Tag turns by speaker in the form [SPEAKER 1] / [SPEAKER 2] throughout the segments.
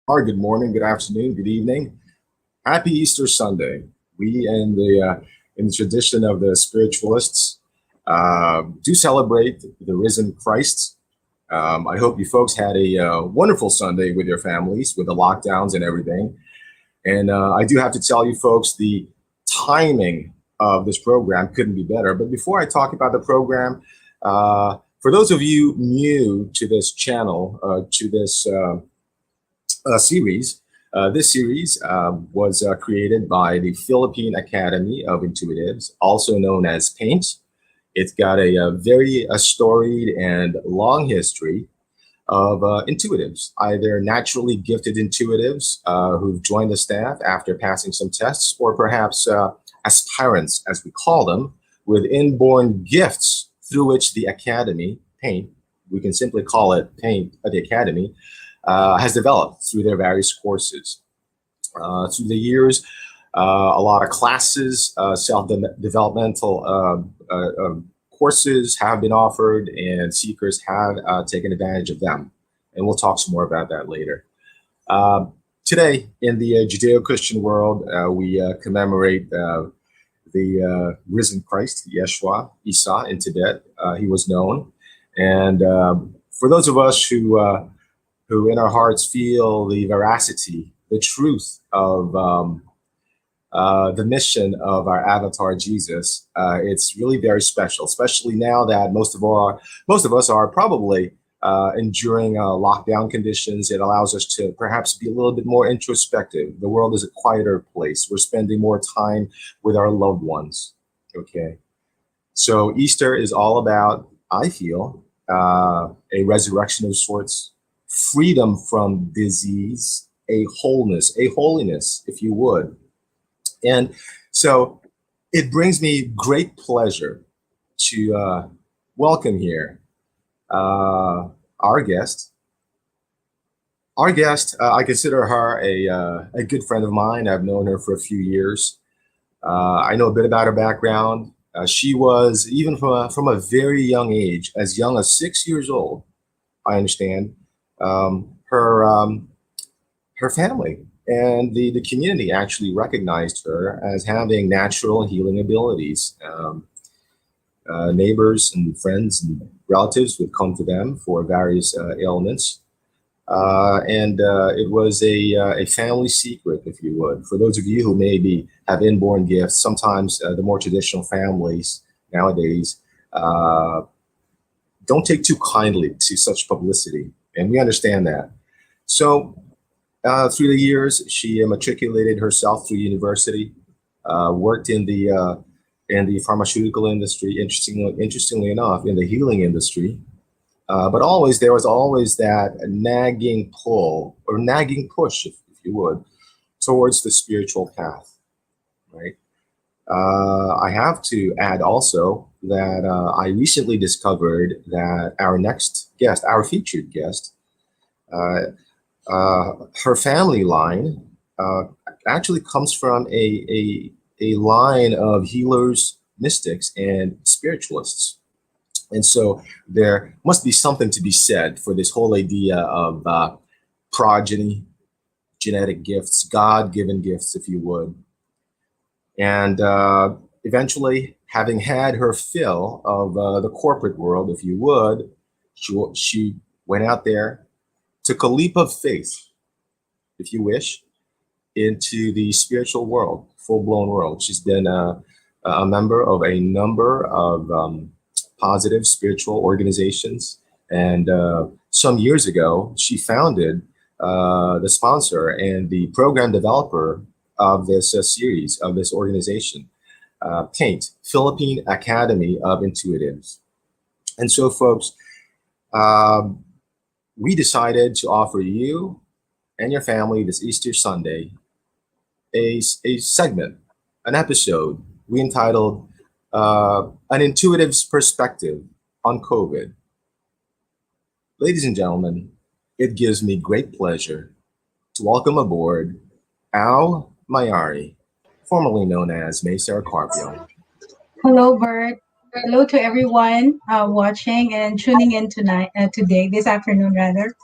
[SPEAKER 1] Or good morning, good afternoon, good evening. Happy Easter Sunday. We in the tradition of the spiritualists do celebrate the risen Christ. I hope you folks had a wonderful Sunday with your families, with the lockdowns and everything. And I do have to tell you folks, the timing of this program couldn't be better. But before I talk about the program, for those of you new to this channel, to this series. This series was created by the Philippine Academy of Intuitives, also known as PAINT. It's got a very storied and long history of intuitives, either naturally gifted intuitives who've joined the staff after passing some tests, or perhaps aspirants, as we call them, with inborn gifts through which the Academy, PAINT, we can simply call it PAINT, the Academy, has developed through their various courses. Through the years, a lot of classes, self-developmental courses have been offered, and seekers have taken advantage of them. And we'll talk some more about that later. Today, in the Judeo-Christian world, we commemorate the risen Christ, Yeshua, Isa in Tibet. He was known. And for those of us who in our hearts feel the veracity, the truth of the mission of our avatar Jesus, it's really very special, especially now that most of us are probably enduring lockdown conditions. It allows us to perhaps be a little bit more introspective. The world is a quieter place. We're spending more time with our loved ones. Okay, so Easter is all about, I feel, a resurrection of sorts, freedom from disease, a wholeness, a holiness, if you would. And so it brings me great pleasure to welcome here our guest. Our guest, I consider her a good friend of mine. I've known her for a few years. I know a bit about her background. She was, even from a very young age, as young as 6 years old, I understand, her family and the community actually recognized her as having natural healing abilities. Neighbors and friends and relatives would come to them for various ailments. And it was a family secret, if you would. For those of you who maybe have inborn gifts, sometimes the more traditional families nowadays don't take too kindly to such publicity. And we understand that. So through the years, she matriculated herself through university, worked in the pharmaceutical industry, interestingly enough, in the healing industry. But there was always that nagging pull or nagging push, if you would, towards the spiritual path, right? I have to add also that I recently discovered that our next guest, our featured guest, her family line actually comes from a line of healers, mystics, and spiritualists. And so there must be something to be said for this whole idea of progeny, genetic gifts, God-given gifts, if you would. And eventually, having had her fill of the corporate world, if you would, she went out there, took a leap of faith, if you wish, into the spiritual world, full-blown world. She's been a member of a number of positive spiritual organizations. And some years ago, she founded the sponsor and the program developer of this series, of this organization, PAINT, Philippine Academy of Intuitives. And so, folks, we decided to offer you and your family this Easter Sunday a segment, an episode we entitled An Intuitive's Perspective on COVID. Ladies and gentlemen, it gives me great pleasure to welcome aboard Au Mayari, formerly known as Mae Seracarpio.
[SPEAKER 2] Hello, Bert. Hello to everyone watching and tuning in tonight, today, this afternoon rather.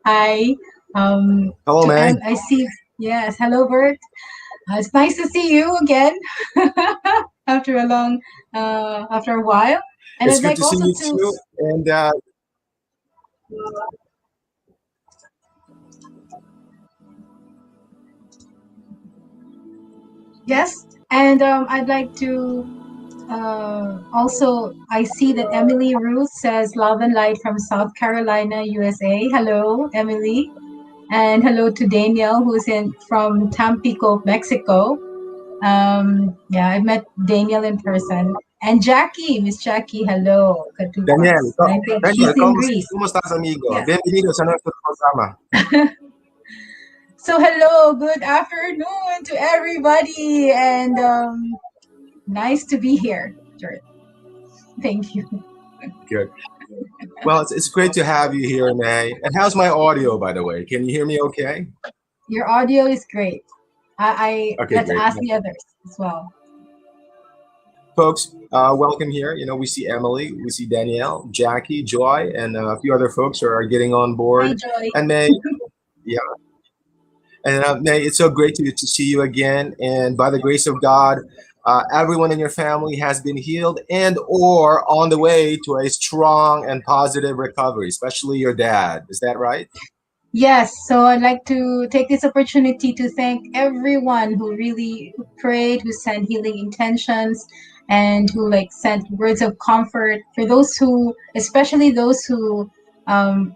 [SPEAKER 2] Hi.
[SPEAKER 1] Hello, May.
[SPEAKER 2] I see. Yes, hello, Bert. It's nice to see you again after a long, after a while. And
[SPEAKER 1] It's
[SPEAKER 2] I'd
[SPEAKER 1] good
[SPEAKER 2] like
[SPEAKER 1] to see
[SPEAKER 2] also
[SPEAKER 1] you
[SPEAKER 2] to,
[SPEAKER 1] too. And
[SPEAKER 2] yes, and I'd like to also, I see that Emily Ruth says love and light from South Carolina, USA. Hello, Emily. And hello to Daniel, who's in from Tampico, Mexico. Yeah, I met Daniel in person. And Jackie, Miss Jackie, hello,
[SPEAKER 1] Daniel,
[SPEAKER 2] Katupas. I think
[SPEAKER 1] Daniel,
[SPEAKER 2] she's in Greece.
[SPEAKER 1] ¿cómo estás, amigo?
[SPEAKER 2] Yes.
[SPEAKER 1] Bienvenido a nuestro programa.
[SPEAKER 2] So hello, good afternoon to everybody, and nice to be here. Sure. Thank you.
[SPEAKER 1] Good. Well, it's great to have you here, May. And how's my audio, by the way? Can you hear me okay?
[SPEAKER 2] Your audio is great. I
[SPEAKER 1] Okay,
[SPEAKER 2] let's
[SPEAKER 1] great.
[SPEAKER 2] ask the others as well.
[SPEAKER 1] Folks, welcome here. You know, we see Emily, we see Danielle, Jackie, Joy, and a few other folks who are getting on
[SPEAKER 2] Hi,
[SPEAKER 1] board.
[SPEAKER 2] Joy.
[SPEAKER 1] And May, yeah. And May, it's so great to see you again. And by the grace of God, everyone in your family has been healed and or on the way to a strong and positive recovery, especially your dad. Is that right?
[SPEAKER 2] Yes, so I'd like to take this opportunity to thank everyone who really prayed, who sent healing intentions, and who like sent words of comfort for those who, especially those who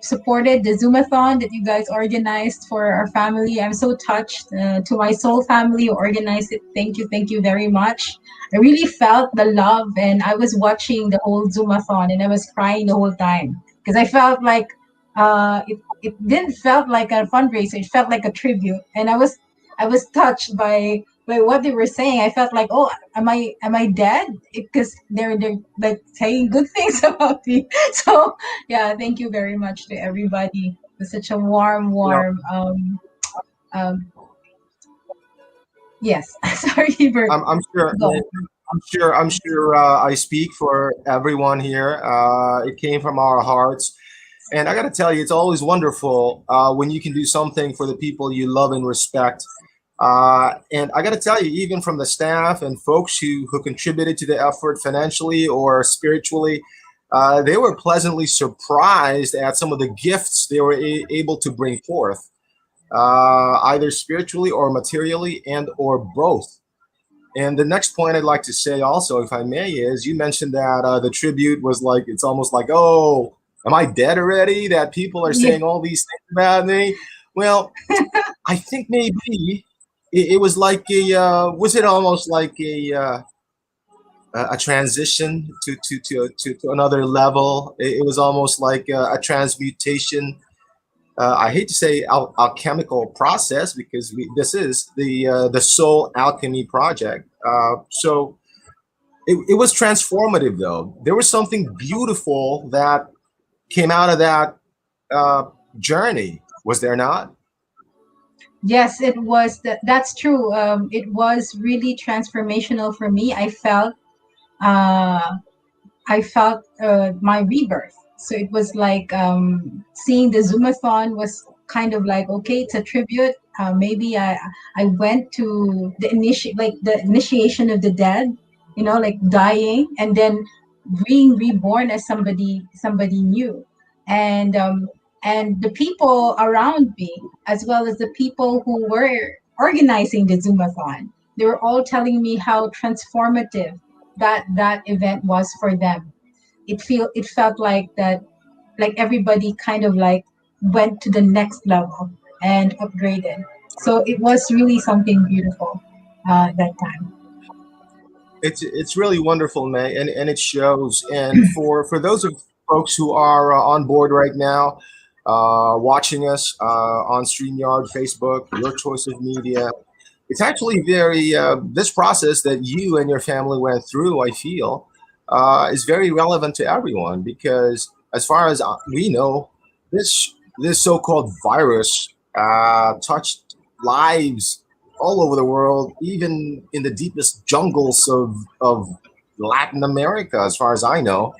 [SPEAKER 2] supported the Zoomathon that you guys organized for our family. I'm so touched. To my soul family who organized it, thank you very much. I really felt the love, and I was watching the whole Zoomathon, and I was crying the whole time because I felt like it didn't felt like a fundraiser. It felt like a tribute, and I was touched by what they were saying. I felt like, oh, am I dead? Because they're like saying good things about me. So yeah, thank you very much to everybody. It was such a
[SPEAKER 1] Well,
[SPEAKER 2] warm. Um, yes, sorry, Bert.
[SPEAKER 1] I'm sure.
[SPEAKER 2] Go.
[SPEAKER 1] I'm sure. I speak for everyone here. It came from our hearts, and I got to tell you, it's always wonderful when you can do something for the people you love and respect. And I got to tell you, even from the staff and folks who contributed to the effort financially or spiritually, they were pleasantly surprised at some of the gifts they were able to bring forth, either spiritually or materially, and or both. And the next point I'd like to say also, if I may, is you mentioned that the tribute was like, it's almost like, oh, am I dead already? That people are
[SPEAKER 2] Yeah.
[SPEAKER 1] saying all these things about me. Well, I think maybe it was like was it almost like a transition to another level? It was almost like a transmutation. I hate to say alchemical process because this is the Soul Alchemy project. So it was transformative, though. There was something beautiful that came out of that uh, journey. Was there not?
[SPEAKER 2] Yes, it was. That's true. It was really transformational for me. Uh, I felt my rebirth. So it was like seeing the Zoomathon was kind of like, okay, it's a tribute. Maybe I went to the initiation of the dead, like dying and then being reborn as somebody new, and the people around me, as well as the people who were organizing the Zoomathon, they were all telling me how transformative that event was for them. It felt like that, like everybody kind of like went to the next level and upgraded. So it was really something beautiful that time.
[SPEAKER 1] It's really wonderful, May, and it shows. And for those of folks who are on board right now, watching us on StreamYard, Facebook, your choice of media, it's actually very this process that you and your family went through. I feel is very relevant to everyone because, as far as we know, this so-called virus touched lives all over the world, even in the deepest jungles of Latin America, as far as I know.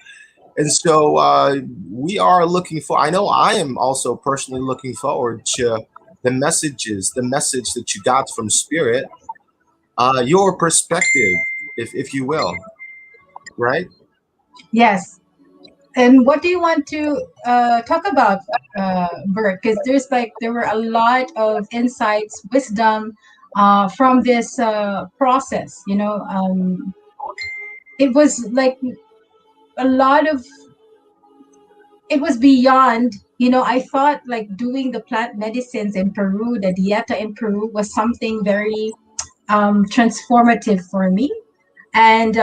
[SPEAKER 1] And so we are looking for, I know I am also personally looking forward to the message that you got from Spirit, your perspective, if you will, right?
[SPEAKER 2] Yes. And what do you want to talk about, Bert? Because there were a lot of insights, wisdom from this process. It was like a lot of it was beyond. I thought like doing the plant medicines in Peru, the dieta in Peru, was something very transformative for me. And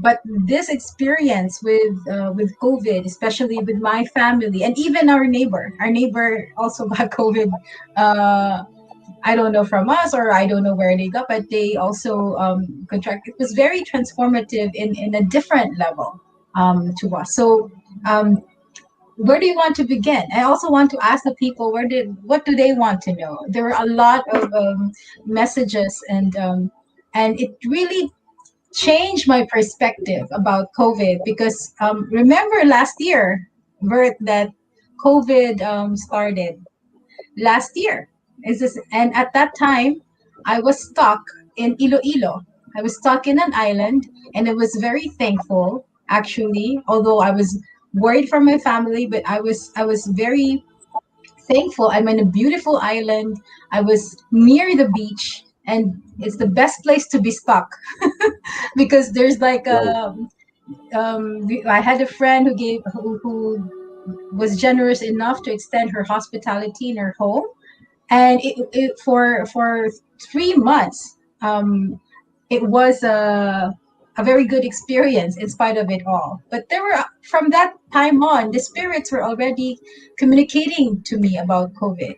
[SPEAKER 2] but this experience with COVID, especially with my family and even our neighbor also got COVID. uh I don't know from us, or I don't know where they got, but they also contract. It was very transformative in a different level to us. So um where do you want to begin? I also want to ask the people, what do they want to know? There were a lot of messages, and it really changed my perspective about COVID, because remember last year, Bert, that COVID started last year. And at that time, I was stuck in Iloilo. I was stuck in an island, and I was very thankful, actually, although I was worried for my family, but I was very thankful. I'm in a beautiful island. I was near the beach, and it's the best place to be stuck because there's like
[SPEAKER 1] Right.
[SPEAKER 2] I had a friend who was generous enough to extend her hospitality in her home, and for 3 months, it was a very good experience in spite of it all. But there were from that time on, the spirits were already communicating to me about COVID.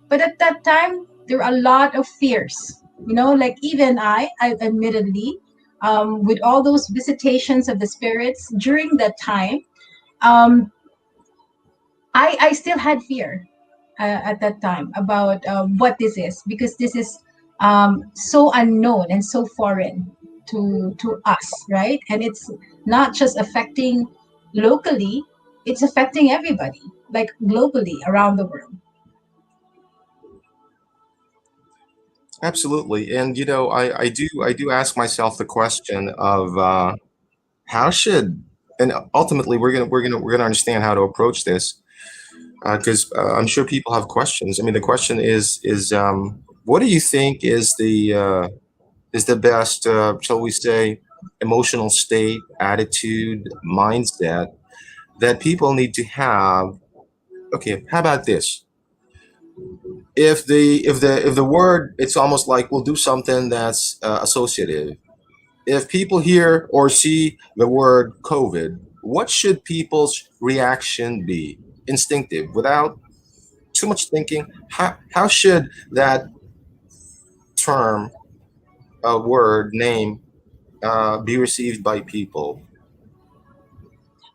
[SPEAKER 2] But at that time, there were a lot of fears. Like even I admittedly, with all those visitations of the spirits during that time, um, I still had fear at that time about what this is, because this is so unknown and so foreign to us, right? And it's not just affecting locally; it's affecting everybody, like globally around the world.
[SPEAKER 1] Absolutely. And I do ask myself the question of how should, and ultimately we're gonna understand how to approach this, because I'm sure people have questions. I mean, the question is what do you think is the best, shall we say, emotional state, attitude, mindset that people need to have? Okay, how about this? If the word, it's almost like we'll do something that's associative. If people hear or see the word COVID, what should people's reaction be? Instinctive, without too much thinking. How should that term, word, name, be received by people?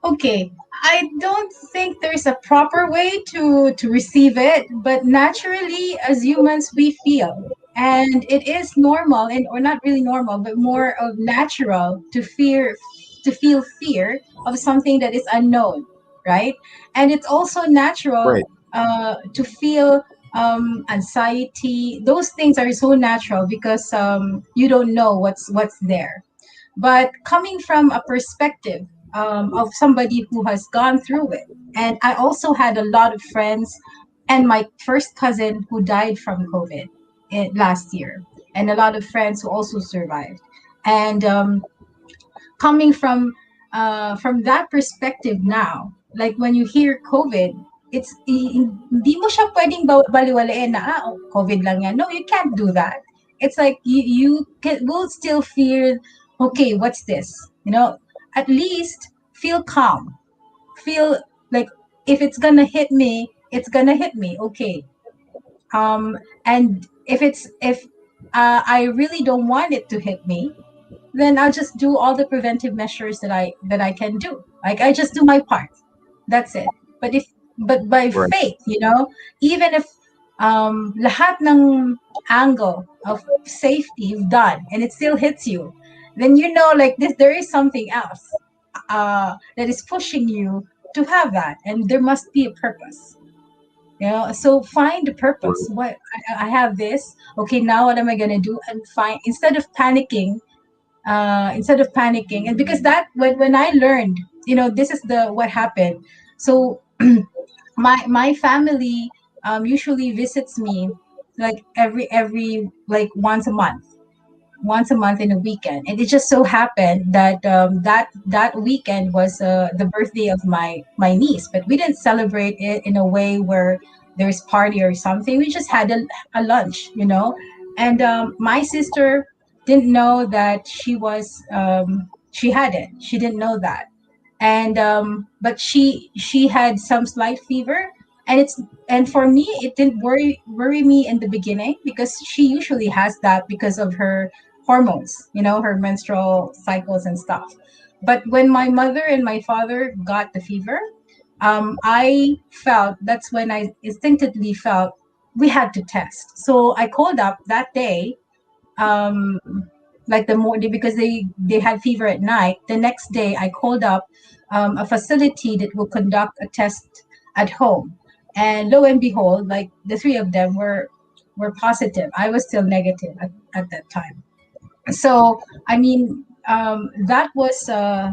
[SPEAKER 2] Okay, I don't think there's a proper way to receive it, but naturally, as humans, we feel, and it is normal, and or not really normal, but more of natural to feel fear of something that is unknown, right? And it's also natural
[SPEAKER 1] Right.
[SPEAKER 2] to feel anxiety. Those things are so natural because you don't know what's there. But coming from a perspective of somebody who has gone through it, and I also had a lot of friends, and my first cousin who died from COVID last year, and a lot of friends who also survived. And coming from that perspective now, like when you hear COVID, hindi mo siya pwedeng baliwalain na, COVID lang yan. No, you can't do that. It's like will still feel, okay, what's this? At least feel calm. Feel like if it's gonna hit me, it's gonna hit me. Okay. And if I really don't want it to hit me, then I'll just do all the preventive measures that I can do. Like I just do my part. That's it. But by
[SPEAKER 1] Right.
[SPEAKER 2] faith, even if lahat ng angle of safety you've done and it still hits you, then like this there is something else. that is pushing you to have that, and there must be a purpose. So find the purpose.
[SPEAKER 1] Right.
[SPEAKER 2] What I have this. Okay, now what am I gonna do? And find, instead of panicking, and because that when I learned, this is the what happened. So my family usually visits me like every like once a month in a weekend, and it just so happened that that weekend was the birthday of my niece, but we didn't celebrate it in a way where there's party or something. We just had a lunch, and my sister didn't know that she had it. She didn't know that, and but she had some slight fever, and for me it didn't worry me in the beginning, because she usually has that because of her hormones, her menstrual cycles and stuff. But when my mother and my father got the fever, I felt that's when I instinctively felt we had to test. So I called up that day, um, like the morning, because they had fever at night. The next day, I called up a facility that will conduct a test at home, and lo and behold, like the three of them were positive. I was still negative at that time. So I mean, that was uh,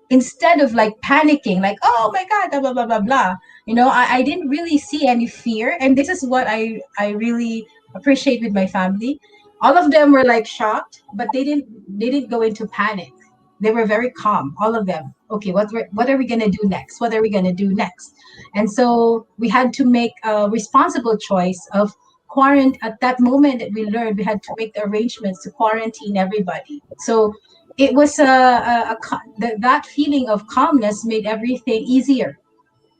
[SPEAKER 2] instead of like panicking, like, oh my god, blah blah blah blah blah, I didn't really see any fear, and this is what I really appreciate with my family. All of them were like shocked, but they didn't go into panic. They were very calm, all of them. Okay, what are we gonna do next? What are we gonna do next? And so we had to make a responsible choice of quarantine. At that moment that we learned, we had to make the arrangements to quarantine everybody. So it was that feeling of calmness made everything easier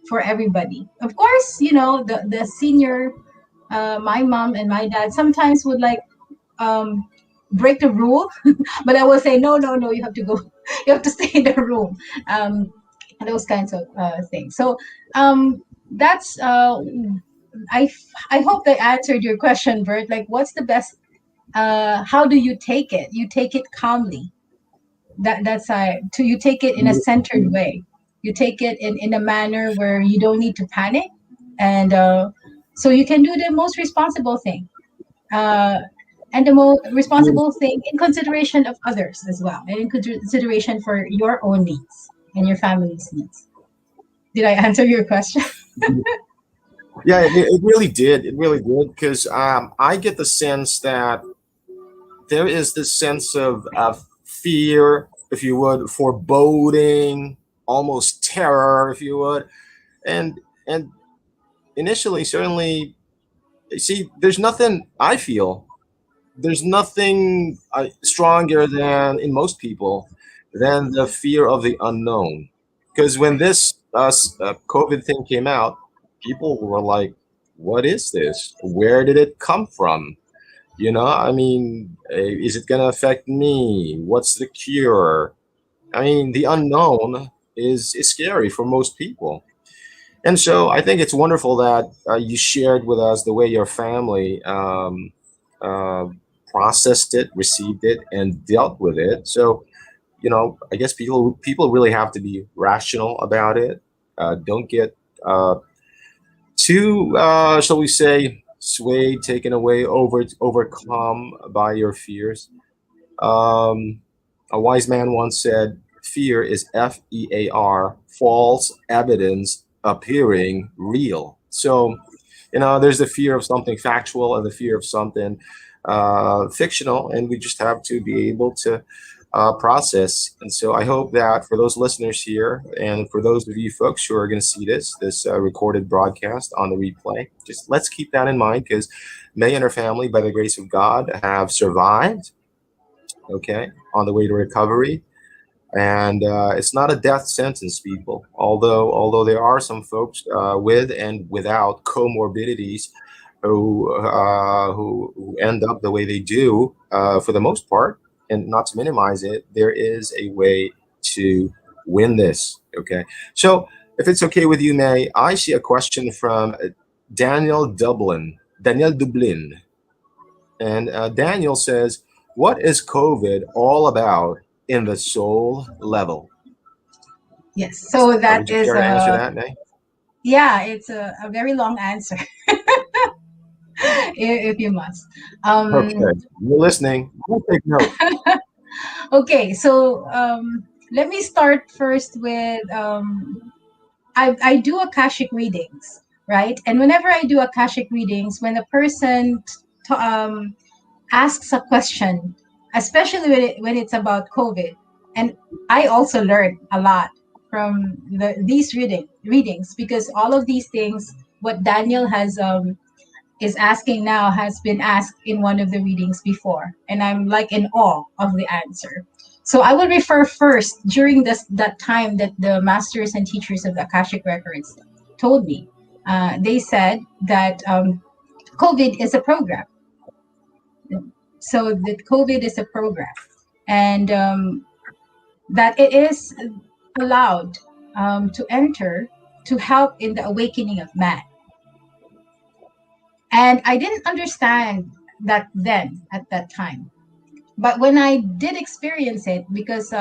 [SPEAKER 2] for everybody. Of course, the senior, my mom and my dad sometimes would like um, break the rule, but I will say no, no, no. You have to go. You have to stay in the room. Um, those kinds of things. So that's I I hope that answered your question, Bert. Like, what's the best? How do you take it? You take it calmly. You take it in a centered way. You take it in a manner where you don't need to panic, and so you can do the most responsible thing, uh, and the most responsible thing in consideration of others as well, and in consideration for your own needs and your family's needs. Did I answer your question?
[SPEAKER 1] Yeah, it really did. It really did because I get the sense that there is this sense of fear, if you would, foreboding, almost terror, if you would, and initially, certainly, see, there's nothing I feel. There's nothing stronger than in most people than the fear of the unknown. Because when this COVID thing came out, people were like, "What is this? Where did it come from?" I mean, is it going to affect me? What's the cure? I mean, the unknown is scary for most people. And so I think it's wonderful that you shared with us the way your family uh, processed it, received it, and dealt with it. So, I guess people really have to be rational about it. Don't get too, shall we say, swayed, taken away, overcome by your fears. Um, a wise man once said, "Fear is FEAR, false evidence appearing real." So, there's the fear of something factual and the fear of something fictional, and we just have to be able to process. And so, I hope that for those listeners here, and for those of you folks who are going to see this recorded broadcast on the replay, just let's keep that in mind because May and her family, by the grace of God, have survived. Okay, on the way to recovery, and it's not a death sentence, people. Although there are some folks with and without comorbidities who end up the way they do, for the most part, and not to minimize it, there is a way to win this. Okay, so if it's okay with you, May, I see a question from Daniel Dublin, and Daniel says, "What is COVID all about in the soul level.
[SPEAKER 2] Yes. So
[SPEAKER 1] Would
[SPEAKER 2] that
[SPEAKER 1] you
[SPEAKER 2] is
[SPEAKER 1] care to answer that, Nay?
[SPEAKER 2] yeah, it's a very long answer if you must.
[SPEAKER 1] Okay, you're listening. I'll take note.
[SPEAKER 2] Okay, so let me start first with I do Akashic readings, right? And whenever I do Akashic readings, when a person asks a question, especially when it's about COVID, and I also learned a lot from these readings because all of these things, what Daniel has is asking now has been asked in one of the readings before, and I'm like in awe of the answer. So I will refer first during that time that the masters and teachers of the Akashic records told me. They said that COVID is a program. So that COVID is a program, and that it is allowed to enter to help in the awakening of man. And I didn't understand that then at that time. But when I did experience it, because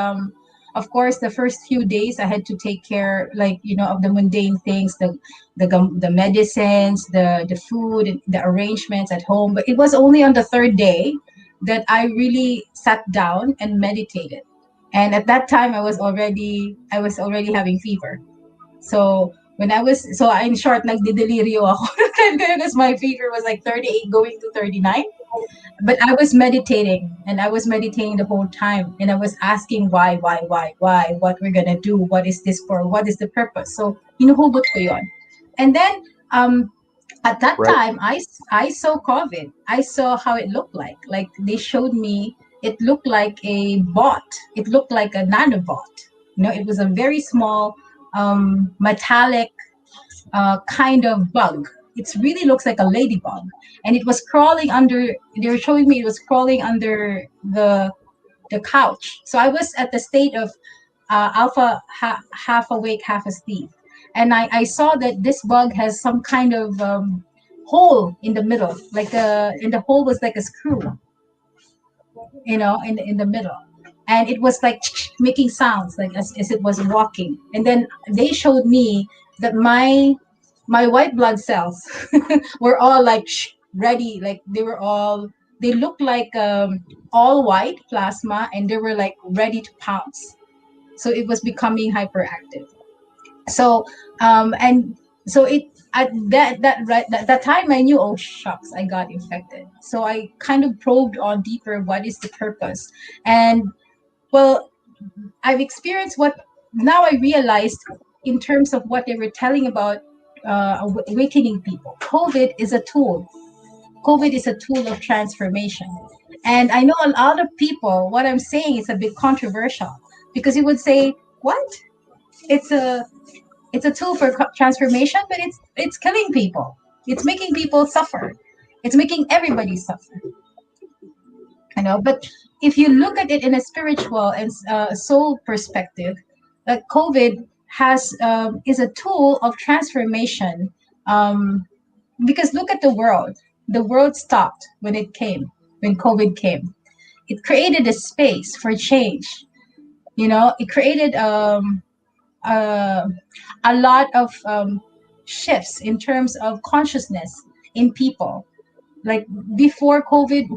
[SPEAKER 2] of course the first few days I had to take care, like of the mundane things, the medicines, the food, the arrangements at home. But it was only on the third day that I really sat down and meditated. And at that time I was already having fever. So when I was so in short, nagdideliryo ako because my fever was like 38 going to 39. But I was meditating, and I was meditating the whole time, and I was asking why, what we're gonna do, what is this for, what is the purpose. So hinuhugot ko yon. And then at that
[SPEAKER 1] Right.
[SPEAKER 2] time I saw COVID. I saw how it looked like. Like they showed me, it looked like a bot. It looked like a nanobot. It was a very small metallic kind of bug. It really looks like a ladybug, and it was crawling under. They were showing me it was crawling under the couch. So I was at the state of alpha, half awake, half asleep, and I saw that this bug has some kind of hole in the middle, and the hole was like a screw, in the middle, and it was like making sounds like as it was walking. And then they showed me that my white blood cells were all like ready, like they looked like all white plasma, and they were like ready to pounce. So it was becoming hyperactive. So and so it at that time I knew, oh shucks, I got infected. So I kind of probed on deeper, what is the purpose. And well, I've experienced what now I realized in terms of what they were telling about awakening people. COVID is a tool of transformation. And I know a lot of people, what I'm saying is a bit controversial, because you would say, what? It's a it's a tool for transformation, but it's killing people. It's making people suffer. It's making everybody suffer. But if you look at it in a spiritual and soul perspective, that COVID has is a tool of transformation. Um, because look at the world. The world stopped when COVID came. It created a space for change. It created uh, a lot of shifts in terms of consciousness in people. Like before COVID,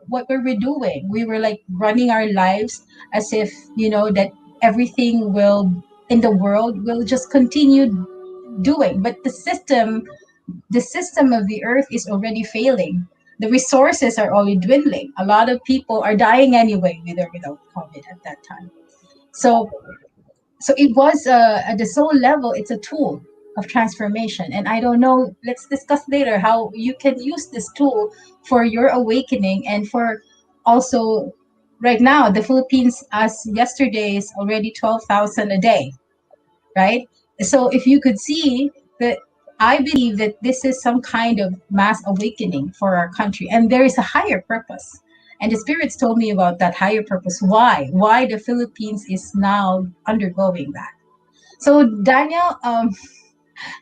[SPEAKER 2] what were we doing? We were like running our lives as if that everything will in the world will just continue doing. But the system of the earth is already failing. The resources are already dwindling. A lot of people are dying anyway, with or without COVID at that time. So so it was at the soul level, it's a tool of transformation. And I don't know, let's discuss later how you can use this tool for your awakening, and for also right now the Philippines, as yesterday, is already 12,000 a day, right? So if you could see that, I believe that this is some kind of mass awakening for our country, and there is a higher purpose. And the spirits told me about that higher purpose. Why the Philippines is now undergoing that. So Daniel,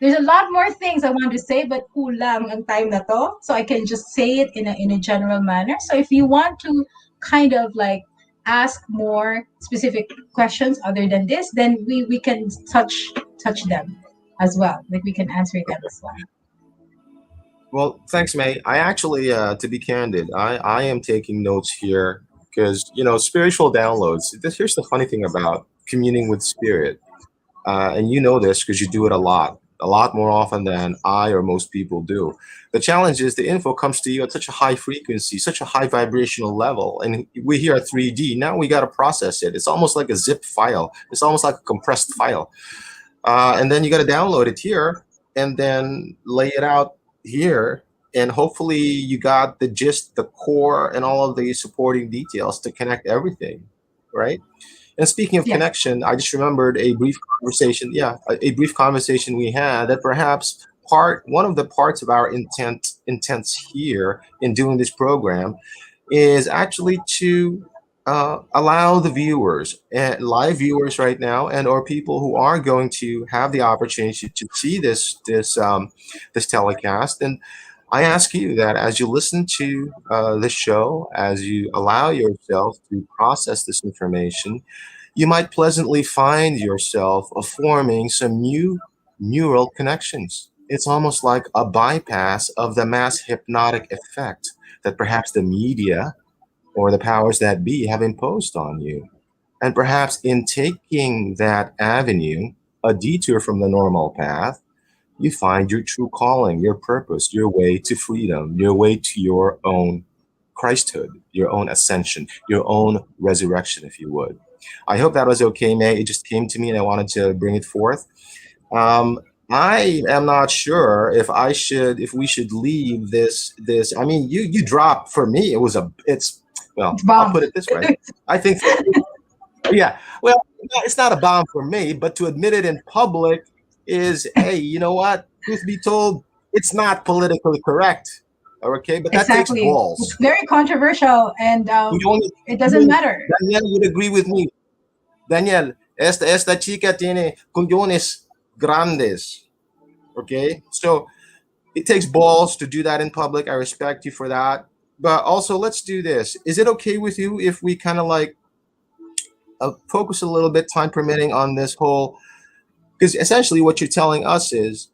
[SPEAKER 2] there's a lot more things I want to say, but kulang ang time na to, so I can just say it in a general manner. So if you want to kind of like ask more specific questions other than this, then we can touch them as well. Like we can answer them as well.
[SPEAKER 1] Well, thanks, May. I actually, to be candid, I am taking notes here because, spiritual downloads. Here's the funny thing about communing with spirit. And you know this because you do it a lot more often than I or most people do. The challenge is the info comes to you at such a high frequency, such a high vibrational level. And we here at 3D, now we got to process it. It's almost like a zip file, it's almost like a compressed file. And then you got to download it here and then lay it out here. And hopefully you got the gist, the core, and all of the supporting details to connect everything, right? And speaking of
[SPEAKER 2] Yeah.
[SPEAKER 1] connection, I just remembered a brief conversation. Yeah, a brief conversation we had that perhaps one of the parts of our intents here in doing this program is actually to allow the viewers and live viewers right now, and or people who are going to have the opportunity to see this telecast. And I ask you that as you listen to the show, as you allow yourself to process this information, you might pleasantly find yourself forming some new neural connections. It's almost like a bypass of the mass hypnotic effect that perhaps the media or the powers that be have imposed on you. And perhaps in taking that avenue, a detour from the normal path, you find your true calling, your purpose, your way to freedom, your way to your own Christhood, your own ascension, your own resurrection, if you would. I hope that was okay, May. It just came to me and I wanted to bring it forth. Um, I am not sure if we should leave this. I mean, you dropped for me. Well,
[SPEAKER 2] It's
[SPEAKER 1] I'll
[SPEAKER 2] bomb.
[SPEAKER 1] put it this way. I think, yeah, well, it's not a bomb for me, but to admit it in public is, hey, you know what? Truth be told, it's not politically correct. Okay, but that takes
[SPEAKER 2] Exactly. It's
[SPEAKER 1] balls.
[SPEAKER 2] very controversial, and
[SPEAKER 1] We only,
[SPEAKER 2] it doesn't matter.
[SPEAKER 1] Daniel would agree with me. Daniel, esta chica tiene cojones grandes. Okay, so it takes balls to do that in public. I respect you for that. But also, let's do this. Is it okay with you if we kind of like focus a little bit, time permitting, on this whole? Because essentially, what you're telling us is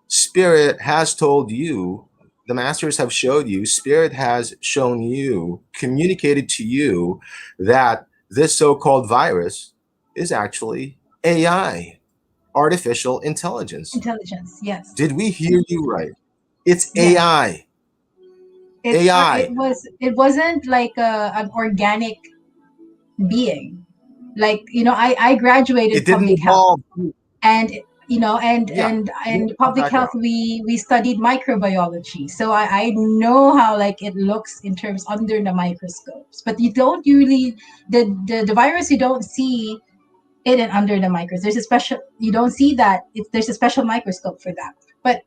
[SPEAKER 1] Spirit has told you, the masters have showed you, Spirit has shown you, communicated to you that this so called virus is actually AI, artificial intelligence.
[SPEAKER 2] Intelligence, yes.
[SPEAKER 1] Did we hear you right? It's
[SPEAKER 2] Yes.
[SPEAKER 1] AI.
[SPEAKER 2] It
[SPEAKER 1] AI.
[SPEAKER 2] it wasn't like an organic being. Like, I graduated
[SPEAKER 1] It didn't
[SPEAKER 2] public health,
[SPEAKER 1] evolve.
[SPEAKER 2] and and
[SPEAKER 1] Yeah.
[SPEAKER 2] and
[SPEAKER 1] What
[SPEAKER 2] public health,
[SPEAKER 1] background?
[SPEAKER 2] we studied microbiology, so I know how like it looks in terms under the microscopes, but you don't really, the virus, you don't see it and under the microscope. There's a special, you don't see that, there's a special microscope for that. But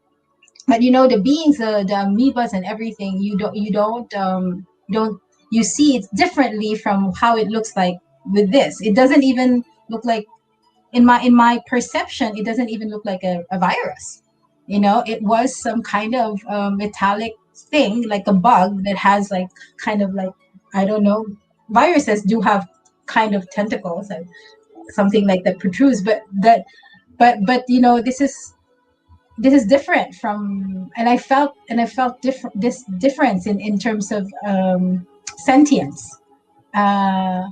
[SPEAKER 2] the beings, the amoebas and everything, you don't you see it differently from how it looks like with this. It doesn't even look like, in my perception, it doesn't even look like a virus. It was some kind of metallic thing, like a bug that has like, kind of like, I don't know, viruses do have kind of tentacles and something like that protrudes, but this is different from, and I felt different, this difference in terms of sentience. uh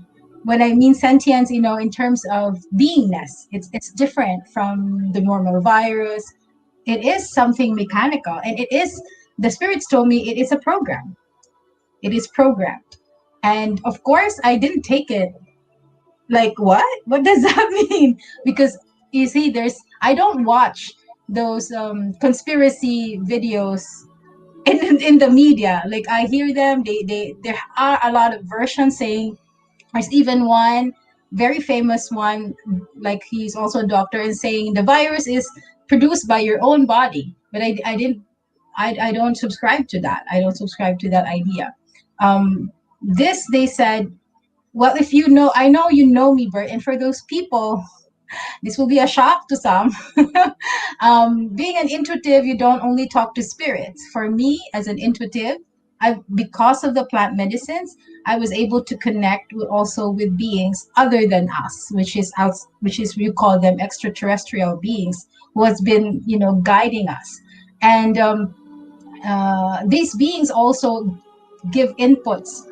[SPEAKER 2] when I mean sentience, in terms of beingness, it's different from the normal virus. It is something mechanical, and the spirits told me it is a program. It is programmed. And of course, I didn't take it like, what does that mean? Because you see, I don't watch those conspiracy videos in the media. Like, I hear them, there are a lot of versions saying, there's even one very famous one, like, he's also a doctor, and saying the virus is produced by your own body. But I didn't, I don't subscribe to that. I don't subscribe to that idea. This, they said, well, if I know you know me, Bert, and for those people, this will be a shock to some. Being an intuitive, you don't only talk to spirits. For me, as an intuitive, because of the plant medicines, I was able to connect also with beings other than us, which is we call them extraterrestrial beings, who has been, guiding us. And these beings also give inputs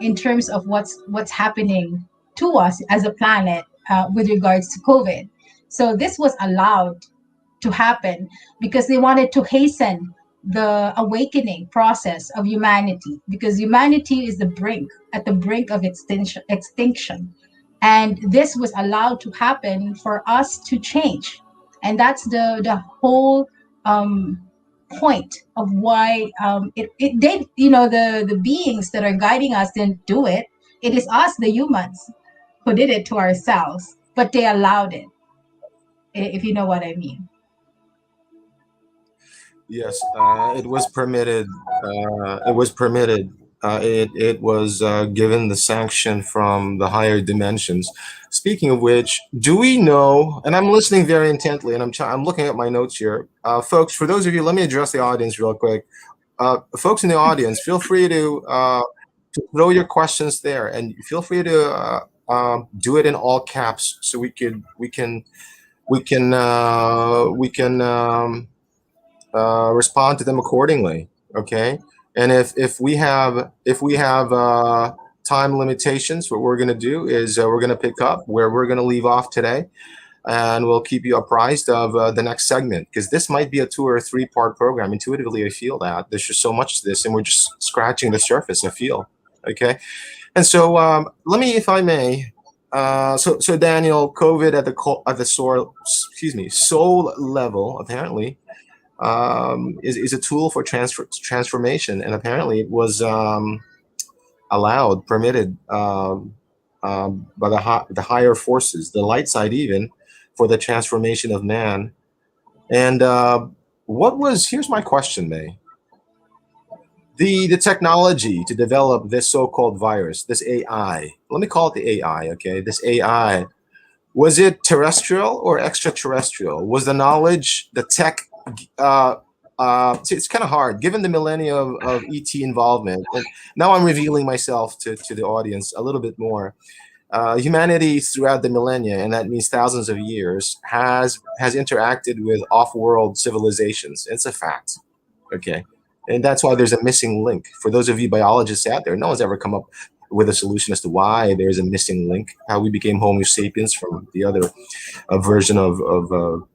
[SPEAKER 2] in terms of what's happening to us as a planet with regards to COVID. So this was allowed to happen because they wanted to hasten the awakening process of humanity, because humanity is at the brink of extinction. And this was allowed to happen for us to change. And that's the whole um, point of why it did, the beings that are guiding us didn't do it. It is us, the humans, who did it to ourselves, but they allowed it, if you know what I mean.
[SPEAKER 1] Yes, it was permitted. It was permitted. It was given the sanction from the higher dimensions. Speaking of which, do we know? And I'm listening very intently, and I'm looking at my notes here, folks. For those of you, let me address the audience real quick. Folks in the audience, feel free to throw your questions there, and feel free to do it in all caps, so we can respond to them accordingly. Okay, and if we have time limitations, what we're going to do is we're going to pick up where we're going to leave off today, and we'll keep you apprised of the next segment, because this might be a 2 or 3 part program. Intuitively, I feel that there's just so much to this, and we're just scratching the surface. I feel okay, and so let me, if I may. So Daniel, COVID at the soul level, apparently is a tool for transformation, and apparently it was allowed, permitted by the higher forces, the light side, even for the transformation of man. And what was? Here's my question, May. The technology to develop this so-called virus, this AI. Let me call it the AI. Okay, this AI. Was it terrestrial or extraterrestrial? Was the knowledge, the tech, it's kind of hard given the millennia of ET involvement. And now I'm revealing myself to the audience a little bit more. Humanity throughout the millennia, and that means thousands of years, has interacted with off-world civilizations. It's a fact. Okay. And that's why there's a missing link. For those of you biologists out there, no one's ever come up with a solution as to why there's a missing link, how we became Homo sapiens from the other version of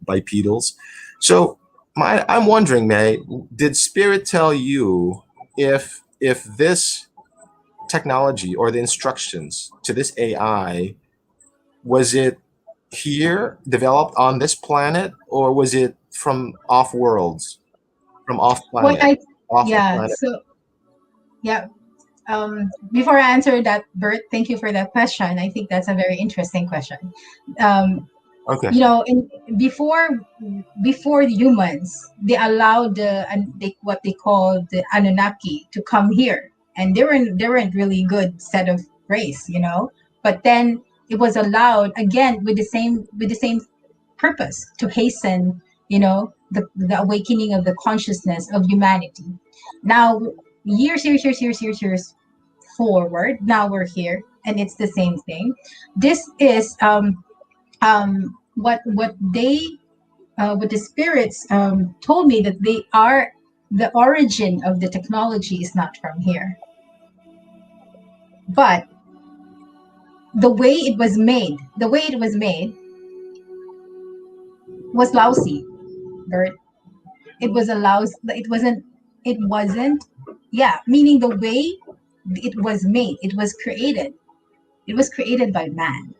[SPEAKER 1] bipedals. So I'm wondering, May, did Spirit tell you if this technology or the instructions to this AI, was it here developed on this planet, or was it from off worlds, from off
[SPEAKER 2] What
[SPEAKER 1] planet,
[SPEAKER 2] I
[SPEAKER 1] off the
[SPEAKER 2] Yeah,
[SPEAKER 1] planet?
[SPEAKER 2] so yeah. Before I answer that, Bert, thank you for that question. I think that's a very interesting question. Um,
[SPEAKER 1] Okay.
[SPEAKER 2] in before the humans, they allowed what they call the Anunnaki to come here, and they weren't really good set of race. But then it was allowed again with the same purpose to hasten, the awakening of the consciousness of humanity. Now, years forward, now we're here, and it's the same thing. This is what the spirits told me, that they are the origin of the technology is not from here, but the way it was made was lousy, Bert. It was a lousy. It wasn't. Yeah, meaning the way it was made, it was created. It was created by man,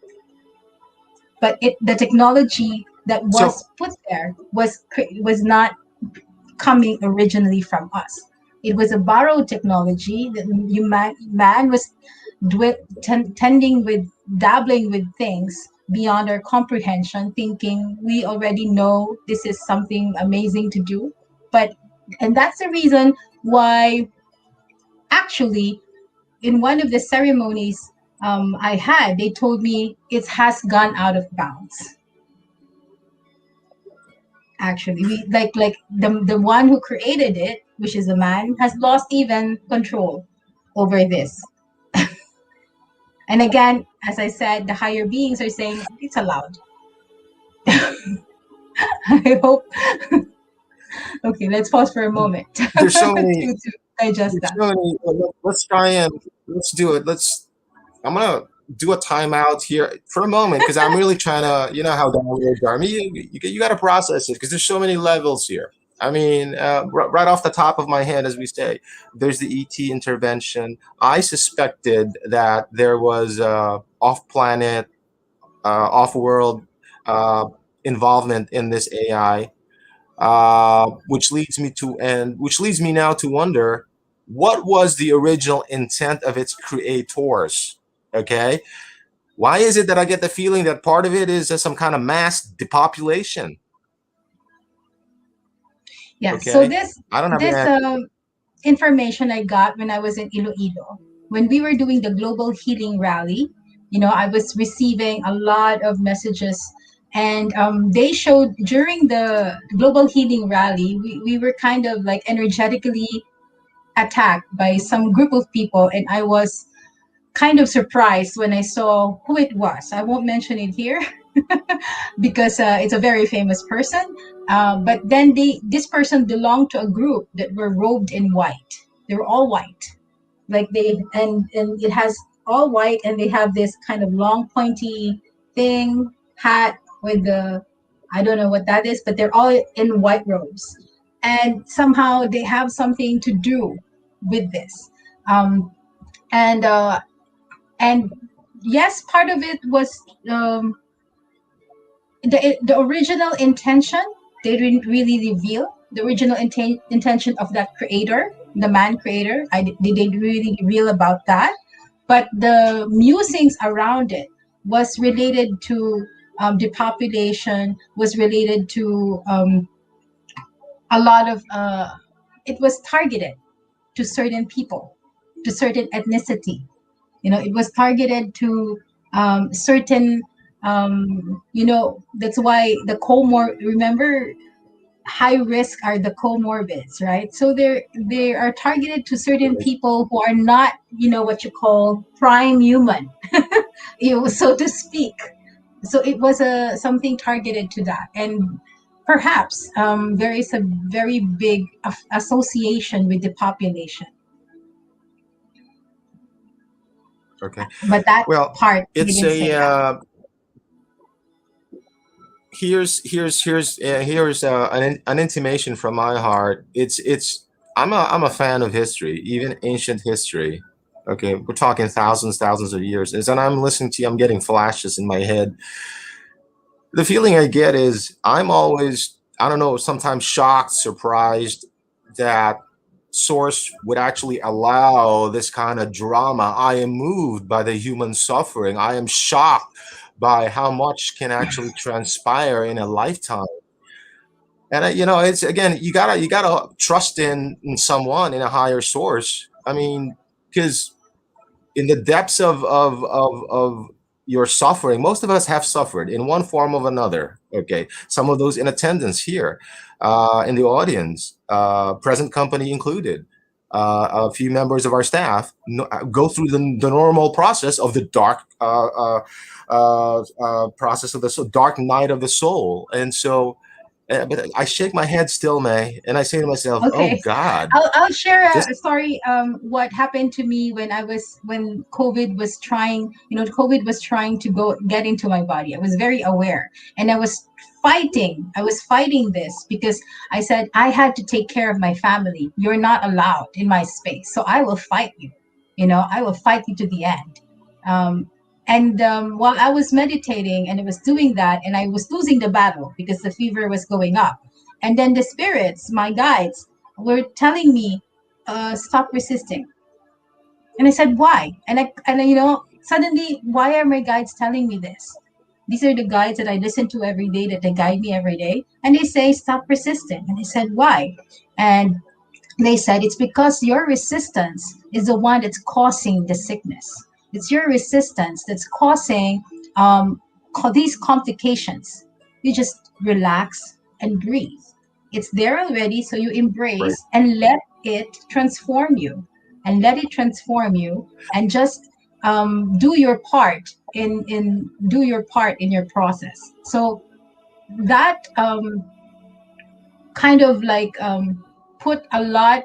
[SPEAKER 2] but the technology that
[SPEAKER 1] So
[SPEAKER 2] was put there was not coming originally from us. It was a borrowed technology that man was tending with, dabbling with things beyond our comprehension, thinking we already know this is something amazing to do. But and that's the reason why, actually, in one of the ceremonies I had, they told me it has gone out of bounds. Actually, we like the one who created it, which is a man, has lost even control over this. And again, as I said, the higher beings are saying it's allowed. I hope. Okay, let's pause for a moment
[SPEAKER 1] There's so many.
[SPEAKER 2] to digest
[SPEAKER 1] There's
[SPEAKER 2] that.
[SPEAKER 1] so many. Let's try and let's do it. I'm gonna do a timeout here for a moment because I'm really trying to, you know how downloads are. I mean, you got to process it because there's so many levels here. I mean, right off the top of my head, as we say, there's the ET intervention. I suspected that there was off-planet, off-world uh, involvement in this AI, which leads me now to wonder what was the original intent of its creators. Okay, why is it that I get the feeling that part of it is some kind of mass depopulation?
[SPEAKER 2] Yeah. So
[SPEAKER 1] Okay,
[SPEAKER 2] this
[SPEAKER 1] I don't have the
[SPEAKER 2] this
[SPEAKER 1] answer.
[SPEAKER 2] information I got when I was in Iloilo, when we were doing the global healing rally. I was receiving a lot of messages, and they showed during the global healing rally, we were kind of like energetically attacked by some group of people, and I was kind of surprised when I saw who it was. I won't mention it here because it's a very famous person. But then this person belonged to a group that were robed in white. They were all white, like and it has all white, and they have this kind of long pointy thing hat with the, I don't know what that is, but they're all in white robes, and somehow they have something to do with this. Um, and and yes, part of it was um, the original intention. They didn't really reveal the original intention of that creator, the man creator. They didn't really reveal about that, but the musings around it was related to depopulation, was related to a lot of it was targeted to certain people, to certain ethnicity. It was targeted to certain that's why the remember, high risk are the comorbids, right? So they are targeted to certain people who are not, what you call prime human, so to speak. So it was a something targeted to that, and perhaps there is a very big association with the population,
[SPEAKER 1] Okay,
[SPEAKER 2] but that
[SPEAKER 1] well,
[SPEAKER 2] part we
[SPEAKER 1] it's
[SPEAKER 2] didn't
[SPEAKER 1] a
[SPEAKER 2] say out.
[SPEAKER 1] here's an intimation from my heart. It's I'm a fan of history, even ancient history. Okay, we're talking thousands of years. As and I'm listening to you, I'm getting flashes in my head. The feeling I get is I'm always, I don't know, sometimes shocked, surprised that Source would actually allow this kind of drama. I am moved by the human suffering. I am shocked by how much can actually transpire in a lifetime. And it's again, you gotta trust in someone, in a higher source. I mean, because in the depths of your suffering, most of us have suffered in one form or another. Okay, some of those in attendance here, in the audience, present company included, a few members of our staff go through the normal process of the dark process of the dark night of the soul. And so but I shake my head still, May, and I say to myself, oh
[SPEAKER 2] Okay,
[SPEAKER 1] God,
[SPEAKER 2] I'll share
[SPEAKER 1] this.
[SPEAKER 2] a story. What happened to me when COVID was trying to go get into my body. I was very aware, and I was fighting. I was fighting this because I said I had to take care of my family. You're not allowed in my space, so I will fight you. I will fight you to the end. Um, and while I was meditating and I was doing that, and I was losing the battle because the fever was going up, and then the spirits, my guides, were telling me, stop resisting. And I said, why? Suddenly, why are my guides telling me this? These are the guides that I listen to every day, that they guide me every day. And they say, stop resisting. And I said, why? And they said, it's because your resistance is the one that's causing the sickness. It's your resistance that's causing these complications. You just relax and breathe. It's there already, so you
[SPEAKER 1] Right.
[SPEAKER 2] embrace and let it transform you, and let it transform you, and just do your part in do your part in your process. So that kind of like put a lot,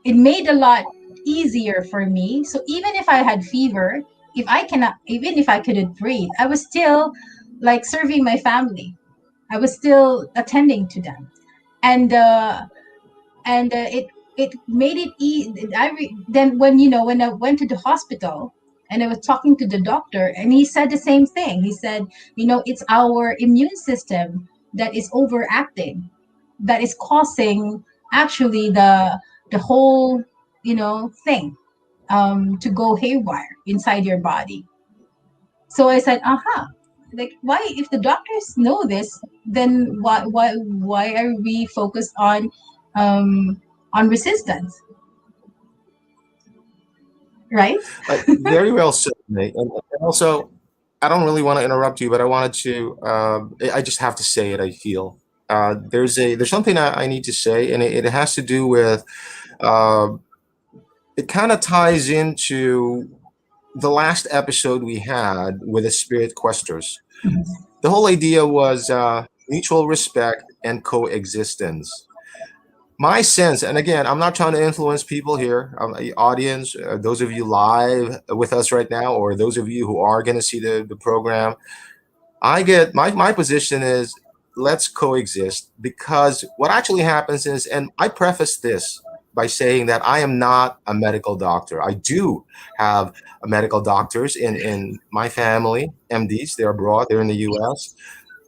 [SPEAKER 2] it made a lot easier for me. So even if I had fever, if I cannot, even if I couldn't breathe, I was still like serving my family. I was still attending to them. And it made it easy. Then when, when I went to the hospital and I was talking to the doctor, and he said the same thing. He said, it's our immune system that is overacting, that is causing actually the whole, thing to go haywire inside your body. So I said, like, why, if the doctors know this, then why are we focused on resistance, right?
[SPEAKER 1] Very well said, Nate. And also, I don't really want to interrupt you, but I wanted to. I just have to say it. I feel there's something I need to say, and it has to do with. Uh, it kind of ties into the last episode we had with the spirit questers. The whole idea was mutual respect and coexistence. My sense, and again, I'm not trying to influence people here, the audience, those of you live with us right now, or those of you who are going to see the program. I get my position is let's coexist, because what actually happens is, and I preface this by saying that I am not a medical doctor. I do have medical doctors in my family, MDs. They're abroad, they're in the US,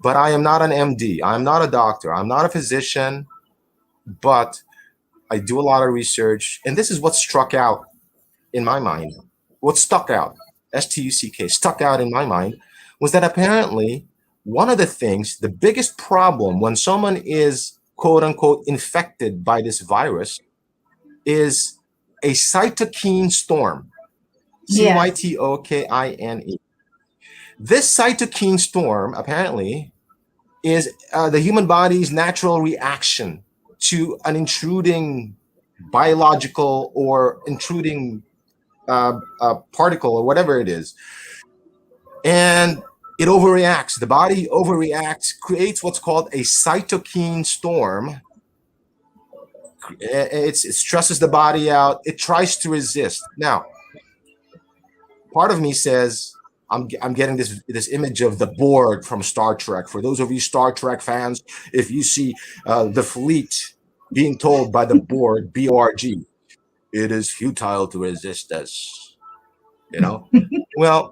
[SPEAKER 1] but I am not an MD. I'm not a doctor. I'm not a physician, but I do a lot of research, and this is what struck out in my mind. What stuck out, STUCK, stuck out in my mind, was that apparently one of the things, the biggest problem when someone is quote unquote infected by this virus is a cytokine storm.
[SPEAKER 2] Yes.
[SPEAKER 1] Cytokine. This cytokine storm apparently is the human body's natural reaction to an intruding biological or intruding particle or whatever it is. And it overreacts. The body overreacts, creates what's called a cytokine storm. It stresses the body out. It tries to resist. Now, part of me says, I'm getting this image of the Borg from Star Trek. For those of you Star Trek fans, if you see the fleet being told by the Borg, B-O-R-G, it is futile to resist us. Well,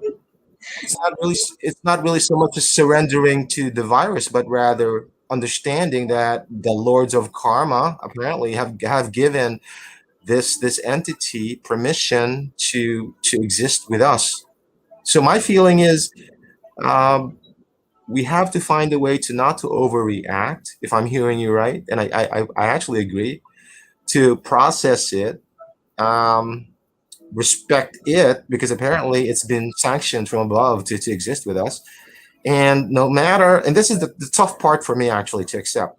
[SPEAKER 1] it's not really so much as surrendering to the virus, but rather understanding that the lords of karma apparently have given this entity permission to exist with us. So my feeling is, um, we have to find a way to not to overreact, if I'm hearing you right, and I actually agree, to process it, um, respect it, because apparently it's been sanctioned from above to exist with us. And no matter, and this is the tough part for me actually to accept,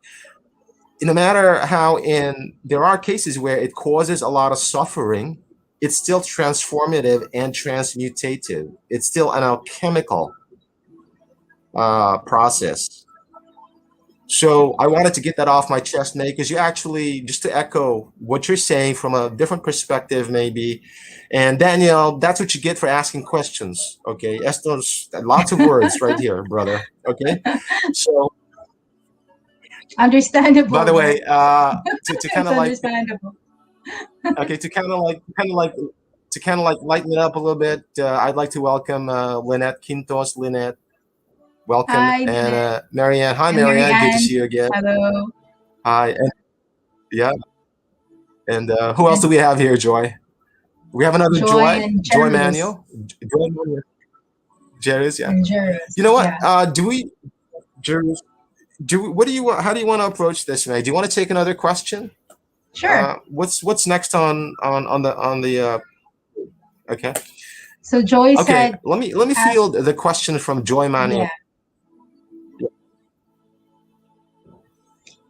[SPEAKER 1] no matter how in there are cases where it causes a lot of suffering, it's still transformative and transmutative. It's still an alchemical process. So I wanted to get that off my chest, Nate, because you actually, just to echo what you're saying from a different perspective, maybe. And Danielle, that's what you get for asking questions. Okay, Estos, lots of words right here, brother. Okay, so by
[SPEAKER 2] Understandable,
[SPEAKER 1] the
[SPEAKER 2] though.
[SPEAKER 1] way, to kind
[SPEAKER 2] It's
[SPEAKER 1] of like,
[SPEAKER 2] understandable.
[SPEAKER 1] okay, to kind of like lighten it up a little bit, I'd like to welcome Lynette Quintos. Lynette, welcome,
[SPEAKER 2] Hi,
[SPEAKER 1] and
[SPEAKER 2] Lynette.
[SPEAKER 1] Marianne. Hi,
[SPEAKER 2] And Mary
[SPEAKER 1] Marianne. Good to
[SPEAKER 2] Ann.
[SPEAKER 1] see you again.
[SPEAKER 2] Hello.
[SPEAKER 1] Hi, and yeah, and who else do
[SPEAKER 2] And
[SPEAKER 1] we have here, Joy? We have another
[SPEAKER 2] Joy
[SPEAKER 1] Joy,
[SPEAKER 2] and
[SPEAKER 1] Joy
[SPEAKER 2] Jerus.
[SPEAKER 1] Manuel. Joy Manuel. Jerry's, yeah.
[SPEAKER 2] And Jerus.
[SPEAKER 1] You know what?
[SPEAKER 2] Yeah.
[SPEAKER 1] Do we, Jerry? What do you want? How do you want to approach this, May? Do you want to take another question?
[SPEAKER 2] Sure.
[SPEAKER 1] What's next on the okay.
[SPEAKER 2] So Joy
[SPEAKER 1] Okay,
[SPEAKER 2] said,
[SPEAKER 1] let me
[SPEAKER 2] ask,
[SPEAKER 1] field the question from Joy
[SPEAKER 2] yeah.
[SPEAKER 1] Manuel.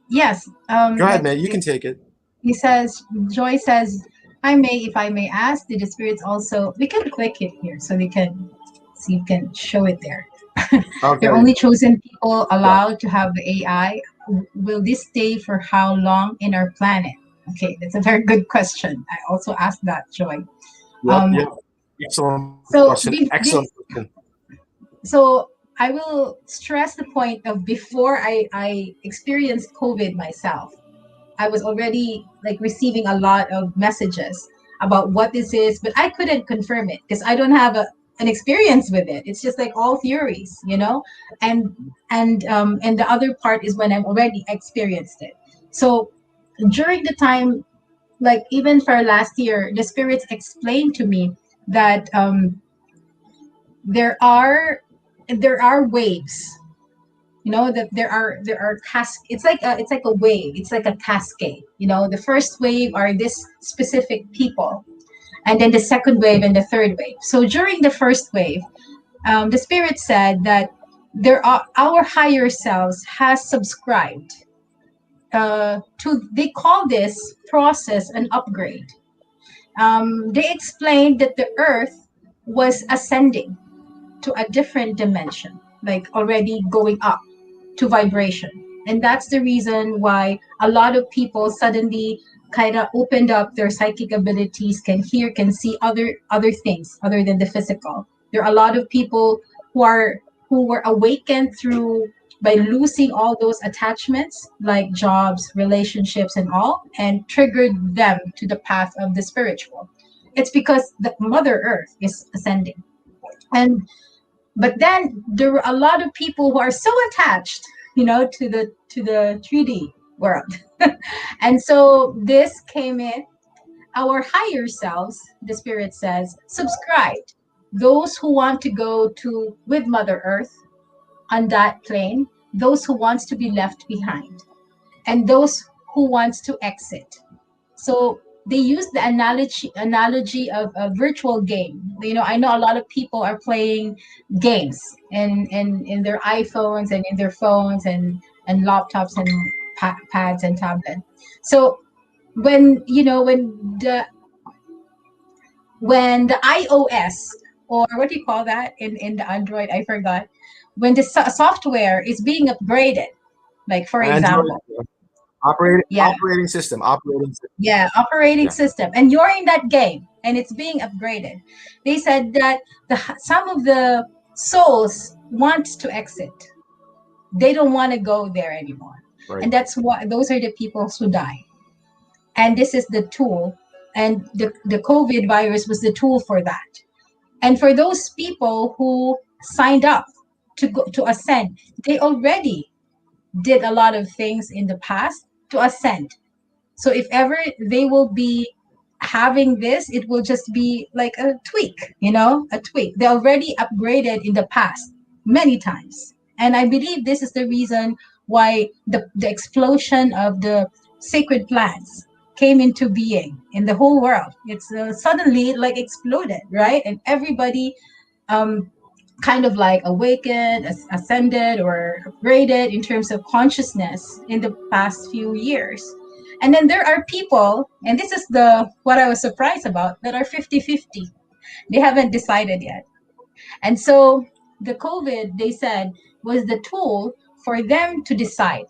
[SPEAKER 2] Yes.
[SPEAKER 1] Go ahead,
[SPEAKER 2] Like
[SPEAKER 1] man. You can take it.
[SPEAKER 2] he says, Joy says, I may, if I may ask, did the spirits also, we can click it here so we can see, you can show it there. They're
[SPEAKER 1] Okay.
[SPEAKER 2] only chosen people
[SPEAKER 1] Yeah.
[SPEAKER 2] allowed to have the AI. Will this stay for how long in our planet? Okay, that's a very good question. I also asked that, Joy.
[SPEAKER 1] Yep.
[SPEAKER 2] Um,
[SPEAKER 1] Yep. Excellent
[SPEAKER 2] so,
[SPEAKER 1] question. Excellent question.
[SPEAKER 2] so I will stress the point of before I experienced COVID myself, I was already like receiving a lot of messages about what this is, but I couldn't confirm it because I don't have an experience with it. It's just like all theories, you know. And and the other part is when I've already experienced it. So during the time, like even for last year, the spirits explained to me that there are there are waves, you know, that there are it's like a wave, it's like a cascade, you know. The first wave are this specific people, and then the second wave and the third wave. So during the first wave, the spirit said that there are our higher selves has subscribed to, they call this process an upgrade. They explained that the earth was ascending to a different dimension, like already going up to vibration. And that's the reason why a lot of people suddenly kind of opened up their psychic abilities, can hear, can see other things other than the physical. There are a lot of people who were awakened through by losing all those attachments like jobs, relationships and all, and triggered them to the path of the spiritual. It's because the mother earth is ascending. And but then there were a lot of people who are so attached, you know, to the 3D world. And so this came in, our higher selves, the spirit says, subscribed. Those who want to go to with Mother Earth on that plane, those who wants to be left behind, and those who wants to exit. So they use the analogy of a virtual game. You know, I know a lot of people are playing games in their iPhones and in their phones and laptops and pads and tablets. So when you know when the iOS, or what do you call that in the Android? I forgot. When the software is being upgraded, like for
[SPEAKER 1] Android
[SPEAKER 2] example, yeah,
[SPEAKER 1] operating system.
[SPEAKER 2] yeah, operating
[SPEAKER 1] Yeah.
[SPEAKER 2] system, and you're in that game and it's being upgraded. They said that some of the souls want to exit. They don't want to go there anymore.
[SPEAKER 1] Right.
[SPEAKER 2] And that's why those are the people who die. And this is the tool. And the COVID virus was the tool for that. And for those people who signed up to go to ascend, they already did a lot of things in the past to ascend. So if ever they will be having this, it will just be like a tweak, you know, a tweak. They already upgraded in the past many times. And I believe this is the reason why the explosion of the sacred plants came into being in the whole world. It's suddenly like exploded, right? And everybody um, kind of like awakened, ascended, or upgraded in terms of consciousness in the past few years. And then there are people, and this is the what I was surprised about, that are 50-50. They haven't decided yet. And so the COVID, they said, was the tool for them to decide.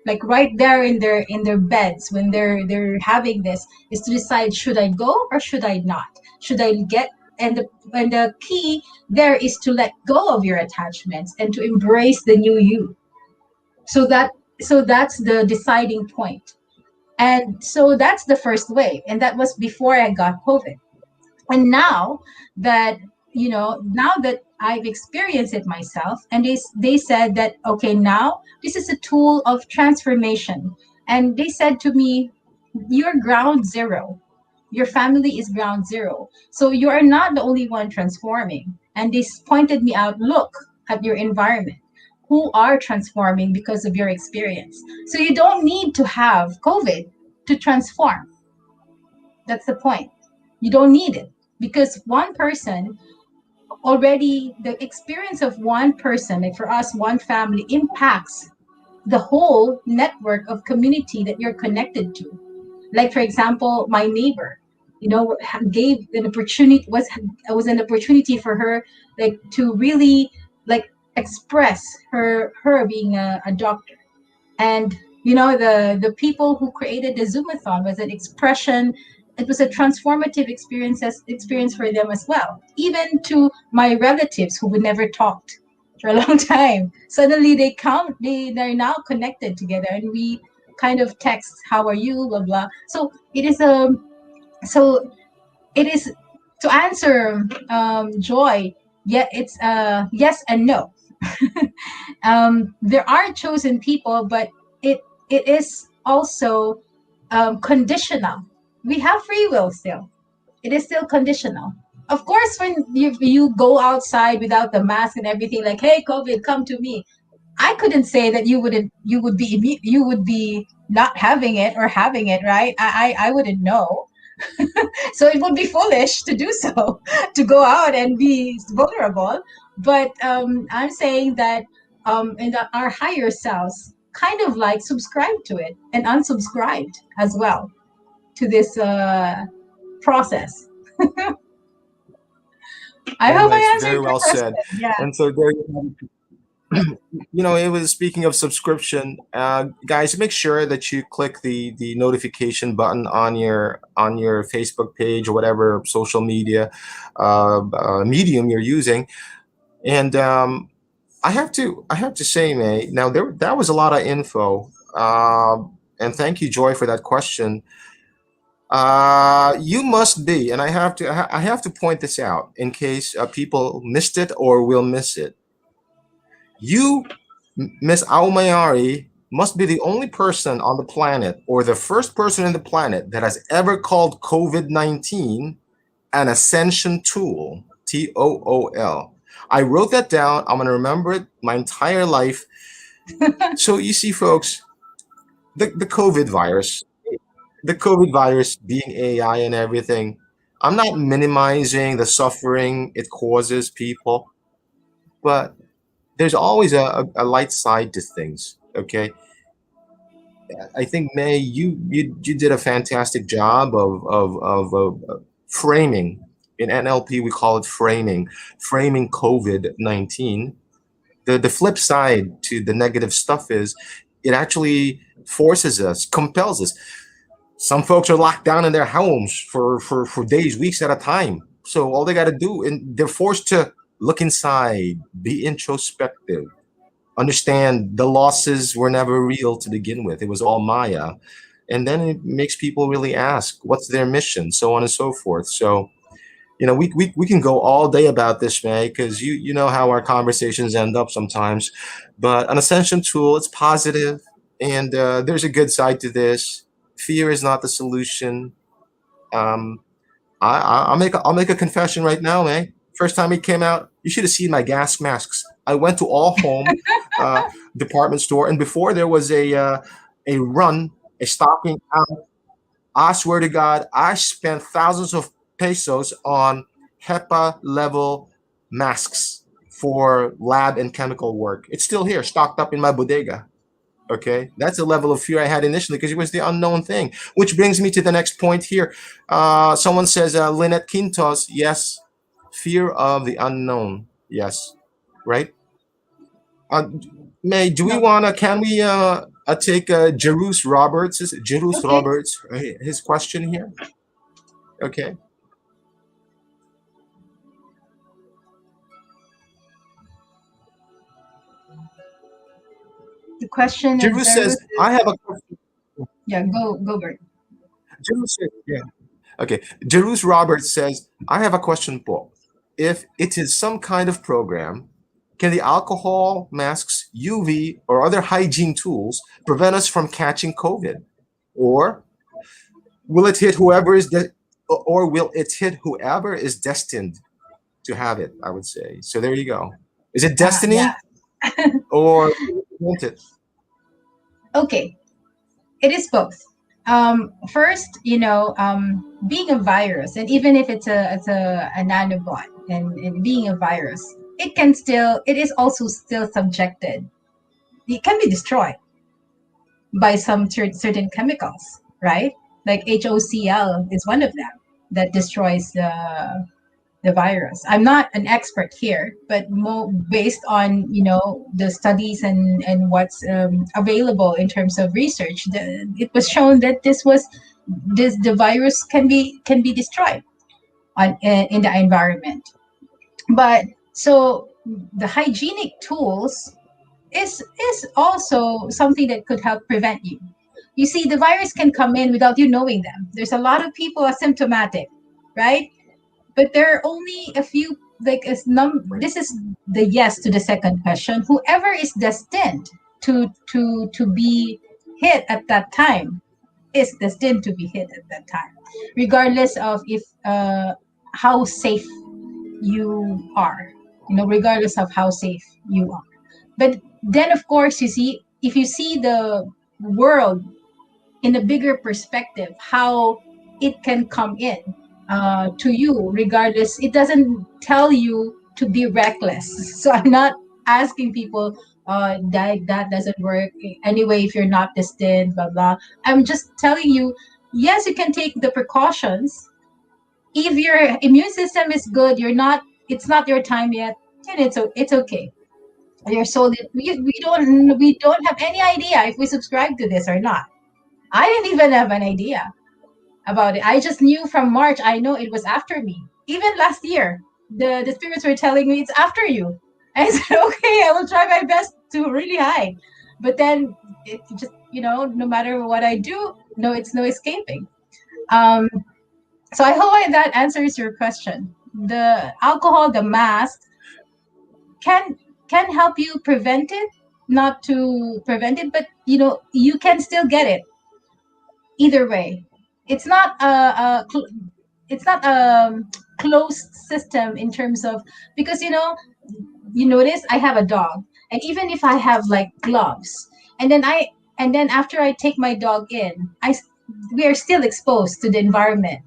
[SPEAKER 2] Like right there in their beds when they're having this, is to decide, should I go or should I not? Should I get, and the key there is to let go of your attachments and to embrace the new you. So that's the deciding point. And so that's the first wave, and that was before I got COVID. And now that, you know, now that I've experienced it myself, and they said that, okay, now this is a tool of transformation. And they said to me, you're ground zero, your family is ground zero, so you are not the only one transforming. And they pointed me out, look at your environment, who are transforming because of your experience. So you don't need to have COVID to transform. That's the point. You don't need it, because one person already, the experience of one person, like for us, one family impacts the whole network of community that you're connected to. Like, for example, my neighbor, gave an opportunity, was an opportunity for her, like, to really, like, express her being a doctor. And the people who created the Zoomathon was an expression. It was a transformative experience for them as well. Even to my relatives who would never talked for a long time, suddenly they're now connected together, and we kind of text, how are you, blah blah. So it is to answer, Joy. Yeah, it's yes and no. There are chosen people, but it is also, conditional. We have free will still. It is still conditional. Of course, when you go outside without the mask and everything, like, hey, COVID, come to me. I couldn't say that you would be not having it or having it, right? I wouldn't know. So it would be foolish to do so, to go out and be vulnerable. But I'm saying that, our higher selves kind of like subscribed to it and unsubscribed as well to this process. I hope
[SPEAKER 1] Anyways,
[SPEAKER 2] I
[SPEAKER 1] very
[SPEAKER 2] answered your
[SPEAKER 1] well said.
[SPEAKER 2] question. Yeah.
[SPEAKER 1] And so there you have it. It was speaking of subscription, guys. Make sure that you click the notification button on your Facebook page or whatever social media medium you're using. And I have to say, May. Now that was a lot of info. And thank you, Joy, for that question. You must be, and I have to point this out in case people missed it or will miss it. You, Miss Au Mayari, must be the only person on the planet, or the first person in the planet, that has ever called COVID-19 an ascension tool. TOOL. I wrote that down. I'm going to remember it my entire life. So you see, folks, the COVID virus, being AI and everything, I'm not minimizing the suffering it causes people, but there's always a light side to things. Okay, I think, May, you did a fantastic job of framing. In NLP we call it framing COVID-19. The flip side to the negative stuff is it actually forces us, compels us. Some folks are locked down in their homes for days, weeks at a time. So all they got to do, and they're forced to look inside, be introspective, understand the losses were never real to begin with. It was all Maya. And then it makes people really ask, what's their mission, so on and so forth. So, we can go all day about this, May, because you know how our conversations end up sometimes. But an ascension tool, it's positive, and there's a good side to this. Fear is not the solution. Um, I'll make a confession right now, May. First time it came out, you should have seen my gas masks. I went to all home department store, and before there was a run, a stocking out. I swear to God, I spent thousands of pesos on HEPA level masks for lab and chemical work. It's still here, stocked up in my bodega. Okay, that's the level of fear I had initially because it was the unknown thing. Which brings me to the next point here. Someone says, Lynette Quintos, yes, fear of the unknown. Yes, right. Uh, May, do we
[SPEAKER 2] No.
[SPEAKER 1] wanna? Can we take Jerus
[SPEAKER 2] Okay.
[SPEAKER 1] Roberts his question here? Okay.
[SPEAKER 2] The question of
[SPEAKER 1] Jerus
[SPEAKER 2] Zerus
[SPEAKER 1] says,
[SPEAKER 2] is,
[SPEAKER 1] I have a question.
[SPEAKER 2] yeah, go Bert.
[SPEAKER 1] Jerus says, yeah. Okay. Jerus Roberts says, I have a question, Paul. If it is some kind of program, can the alcohol, masks, UV, or other hygiene tools prevent us from catching COVID? Or will it hit whoever is or will it hit whoever is destined to have it? I would say. So there you go. Is it
[SPEAKER 2] Yeah.
[SPEAKER 1] destiny or won't it?
[SPEAKER 2] Okay. It is both. First, being a virus, and even if it's a nanobot, and being a virus, it is also still subjected. It can be destroyed. by some certain chemicals, right? Like HOCl is one of them that destroys the virus. I'm not an expert here, but based on the studies and what's available in terms of research, it was shown that the virus can be destroyed in the environment. But so the hygienic tools is also something that could help prevent you. You see, the virus can come in without you knowing them. There's a lot of people asymptomatic, right? But there are only a few, like this is the yes to the second question. Whoever is destined to be hit at that time is destined to be hit at that time, regardless of if how safe you are, regardless of how safe you are. But then, of course, you see, if you see the world in a bigger perspective, how it can come in to you, regardless, it doesn't tell you to be reckless. So I'm not asking people that doesn't work anyway if you're not destined, blah blah. I'm just telling you, yes, you can take the precautions. If your immune system is good, it's not your time yet, and it's okay. Your soul, we don't have any idea if we subscribe to this or not. I didn't even have an idea about it. I just knew from March. I know it was after me. Even last year, the spirits were telling me it's after you. I said, okay, I will try my best to really hide. But then it just, no matter what I do, no, it's no escaping. Um, so I hope that answers your question. The alcohol, the mask can can help you prevent it, not to prevent it, but you can still get it either way. It's not it's not a closed system in terms of, because you notice I have a dog, and even if I have like gloves, and then after I take my dog in, we are still exposed to the environment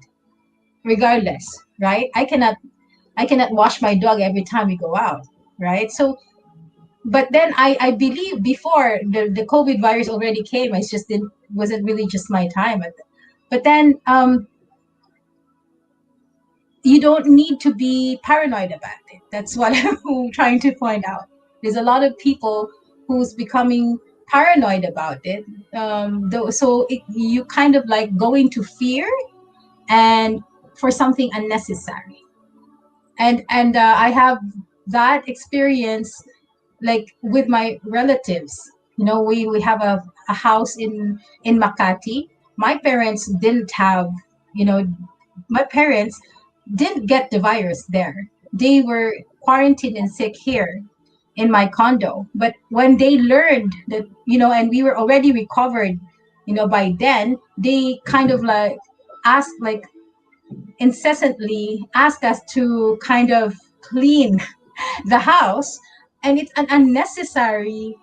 [SPEAKER 2] regardless, right? I cannot wash my dog every time we go out, right? So but then I believe before the COVID virus already came, I just didn't wasn't really just my time. But then you don't need to be paranoid about it. That's what I'm trying to point out. There's a lot of people who's becoming paranoid about it. So you kind of like go into fear and for something unnecessary. And I have that experience like with my relatives. We have a house in Makati. My parents didn't have, you know, my parents didn't get the virus there. They were quarantined and sick here in my condo. But when they learned that, and we were already recovered, by then, they kind of like asked, like incessantly asked us to kind of clean the house. And it's an unnecessary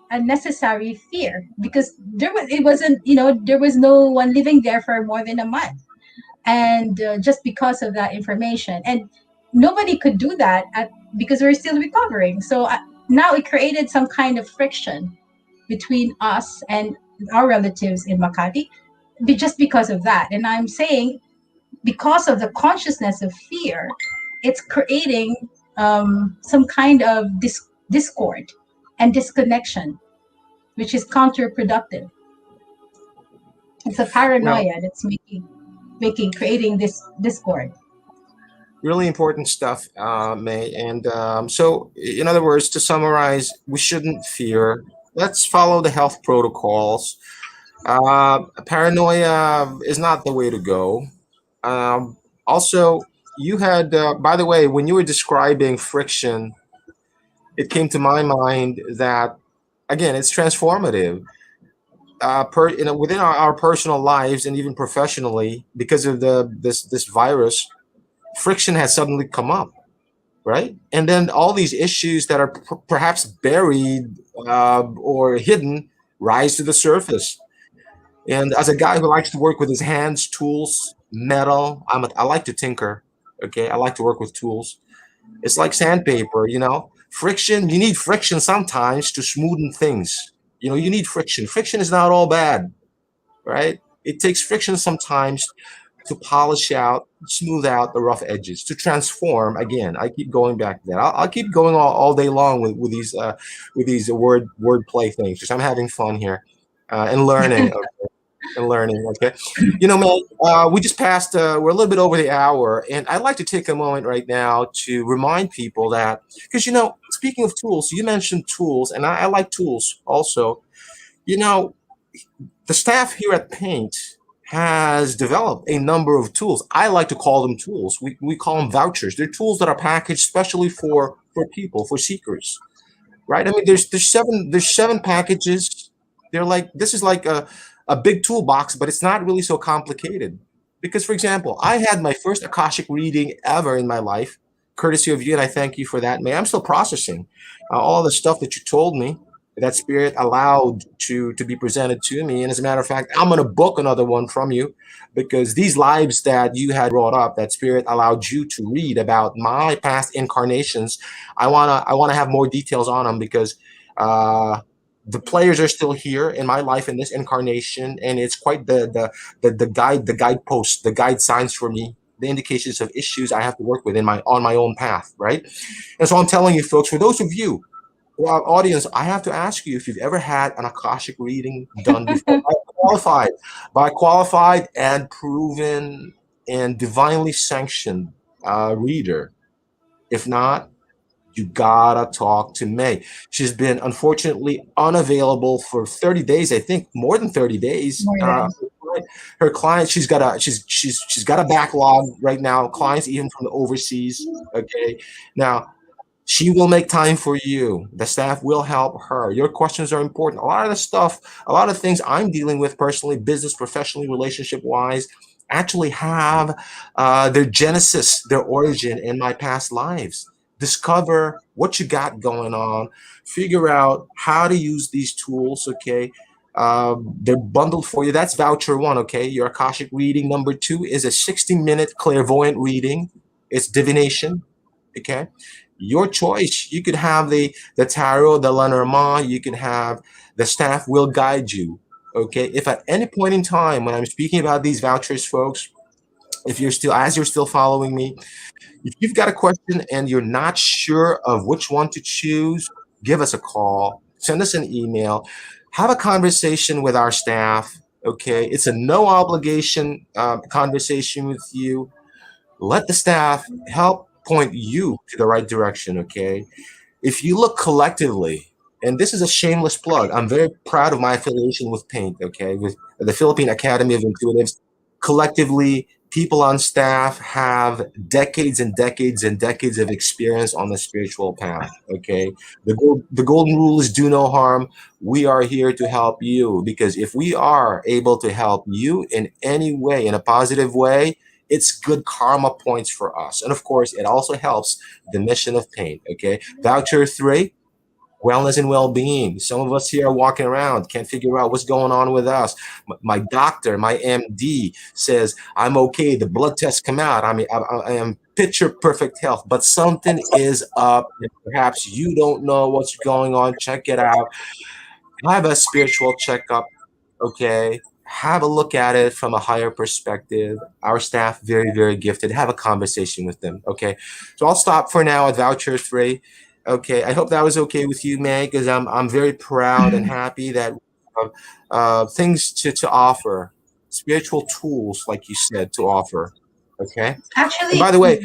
[SPEAKER 2] fear, because it wasn't, there was no one living there for more than a month. And just because of that information, and nobody could do that because we're still recovering. So now it created some kind of friction between us and our relatives in Makati, just because of that. And I'm saying, because of the consciousness of fear, it's creating some kind of discord and disconnection, which is counterproductive. It's a
[SPEAKER 1] Well,
[SPEAKER 2] paranoia that's making creating this discord.
[SPEAKER 1] really important stuff, May. And so, in other words, to summarize, we shouldn't fear. Let's follow the health protocols. Paranoia is not the way to go. Also, you had, by the way, when you were describing friction, it came to my mind that, again, it's transformative. Within our personal lives and even professionally, because of this virus, friction has suddenly come up, right? And then all these issues that are perhaps buried or hidden rise to the surface. And as a guy who likes to work with his hands, tools, metal, I like to tinker. Okay, I like to work with tools. It's like sandpaper, Friction. You need friction sometimes to smoothen things. You need friction. Friction is not all bad, right? It takes friction sometimes to polish out, smooth out the rough edges, to transform. Again, I keep going back to that. I'll keep going all day long with these word play things because I'm having fun here and learning. And learning. Okay, man, we just passed. We're a little bit over the hour, and I'd like to take a moment right now to remind people that because speaking of tools, you mentioned tools, and I like tools also. You know, the staff here at Paint has developed a number of tools. I like to call them tools. We call them vouchers. They're tools that are packaged specially for people, for seekers, right? I mean, there's seven packages. They're like this is like a big toolbox, but it's not really so complicated. Because, for example, I had my first Akashic reading ever in my life, courtesy of you, and I thank you for that, man. I'm still processing all the stuff that you told me. That spirit allowed to be presented to me, and as a matter of fact, I'm gonna book another one from you because these lives that you had brought up, that spirit allowed you to read about my past incarnations. I wanna have more details on them because uh, the players are still here in my life in this incarnation, and it's quite the guidepost, the guide signs for me, the indications of issues I have to work with in my on my own path, right? And so I'm telling you, folks, for those of you, well, audience, I have to ask you if you've ever had an Akashic reading done before by qualified and proven and divinely sanctioned reader. If not, you gotta talk to May. She's been unfortunately unavailable for 30 days. I think more than 30 days.
[SPEAKER 2] More than.
[SPEAKER 1] Her clients, she's got a backlog right now. Clients even from the overseas. Okay, now she will make time for you. The staff will help her. Your questions are important. A lot of the stuff, a lot of things I'm dealing with personally, business, professionally, relationship wise, actually have their genesis, their origin in my past lives. Discover what you got going on, figure out how to use these tools, okay? They're bundled for you. That's voucher one, okay? Your Akashic reading. Number two is a 60-minute clairvoyant reading. It's divination, okay? Your choice. You could have the tarot, the Lenormand. You can have the staff will guide you. Okay. If at any point in time when I'm speaking about these vouchers, folks, if you're still following me, if you've got a question and you're not sure of which one to choose, give us a call, send us an email, have a conversation with our staff. Okay. It's a no obligation conversation with you. Let the staff help point you to the right direction, okay? If you look collectively, and this is a shameless plug, I'm very proud of my affiliation with Paint, okay, with the Philippine Academy of Intuitives. Collectively, people on staff have decades and decades and decades of experience on the spiritual path, okay? The golden rule is do no harm. We are here to help you because if we are able to help you in any way, in a positive way, it's good karma points for us. And of course, it also helps the mission of Paint, okay? Voucher three, wellness and well-being. Some of us here are walking around, can't figure out what's going on with us. My doctor, my MD says I'm okay. The blood tests come out. I mean, I am picture perfect health, but something is up. Perhaps you don't know what's going on. Check it out. Have a spiritual checkup. Okay, have a look at it from a higher perspective. Our staff very very gifted. Have a conversation with them. Okay, so I'll stop for now at voucher three. Okay, I hope that was okay with you, May, because I'm very proud and happy that things to offer, spiritual tools like you said to offer. Okay, and
[SPEAKER 2] Actually,
[SPEAKER 1] by the way,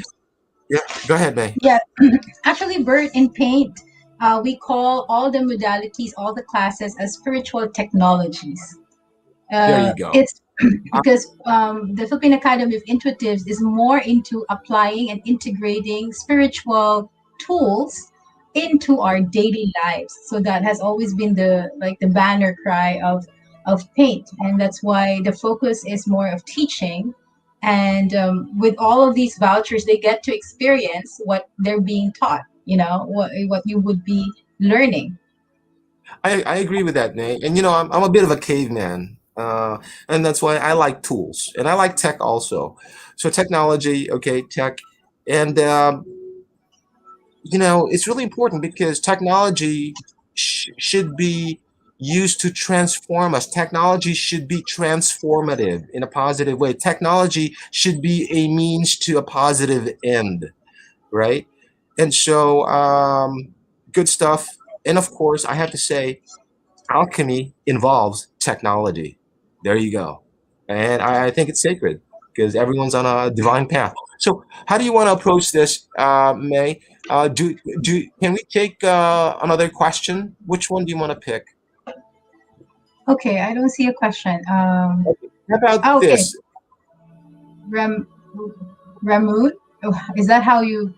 [SPEAKER 1] yeah, go ahead, May.
[SPEAKER 2] yeah, actually, Bert, in Paint, we call all the modalities, all the classes as spiritual technologies.
[SPEAKER 1] There you go.
[SPEAKER 2] It's because the Philippine Academy of Intuitives is more into applying and integrating spiritual tools into our daily lives. So that has always been the banner cry of Paint, and that's why the focus is more of teaching. And with all of these vouchers, they get to experience what they're being taught. What you would be learning.
[SPEAKER 1] I agree with that, Nate. And I'm a bit of a caveman, and that's why I like tools and I like tech also. So technology, okay, tech, and it's really important because technology should be. used to transform us. Technology should be transformative in a positive way. Technology should be a means to a positive end, right? And so, good stuff. And of course, I have to say, alchemy involves technology. There you go. And I think it's sacred because everyone's on a divine path. So, how do you want to approach this, May? Can we take another question? Which one do you want to pick?
[SPEAKER 2] Okay, I don't see a question.
[SPEAKER 1] Okay. How about
[SPEAKER 2] Okay,
[SPEAKER 1] this?
[SPEAKER 2] Ram Ramood. Oh, is that how you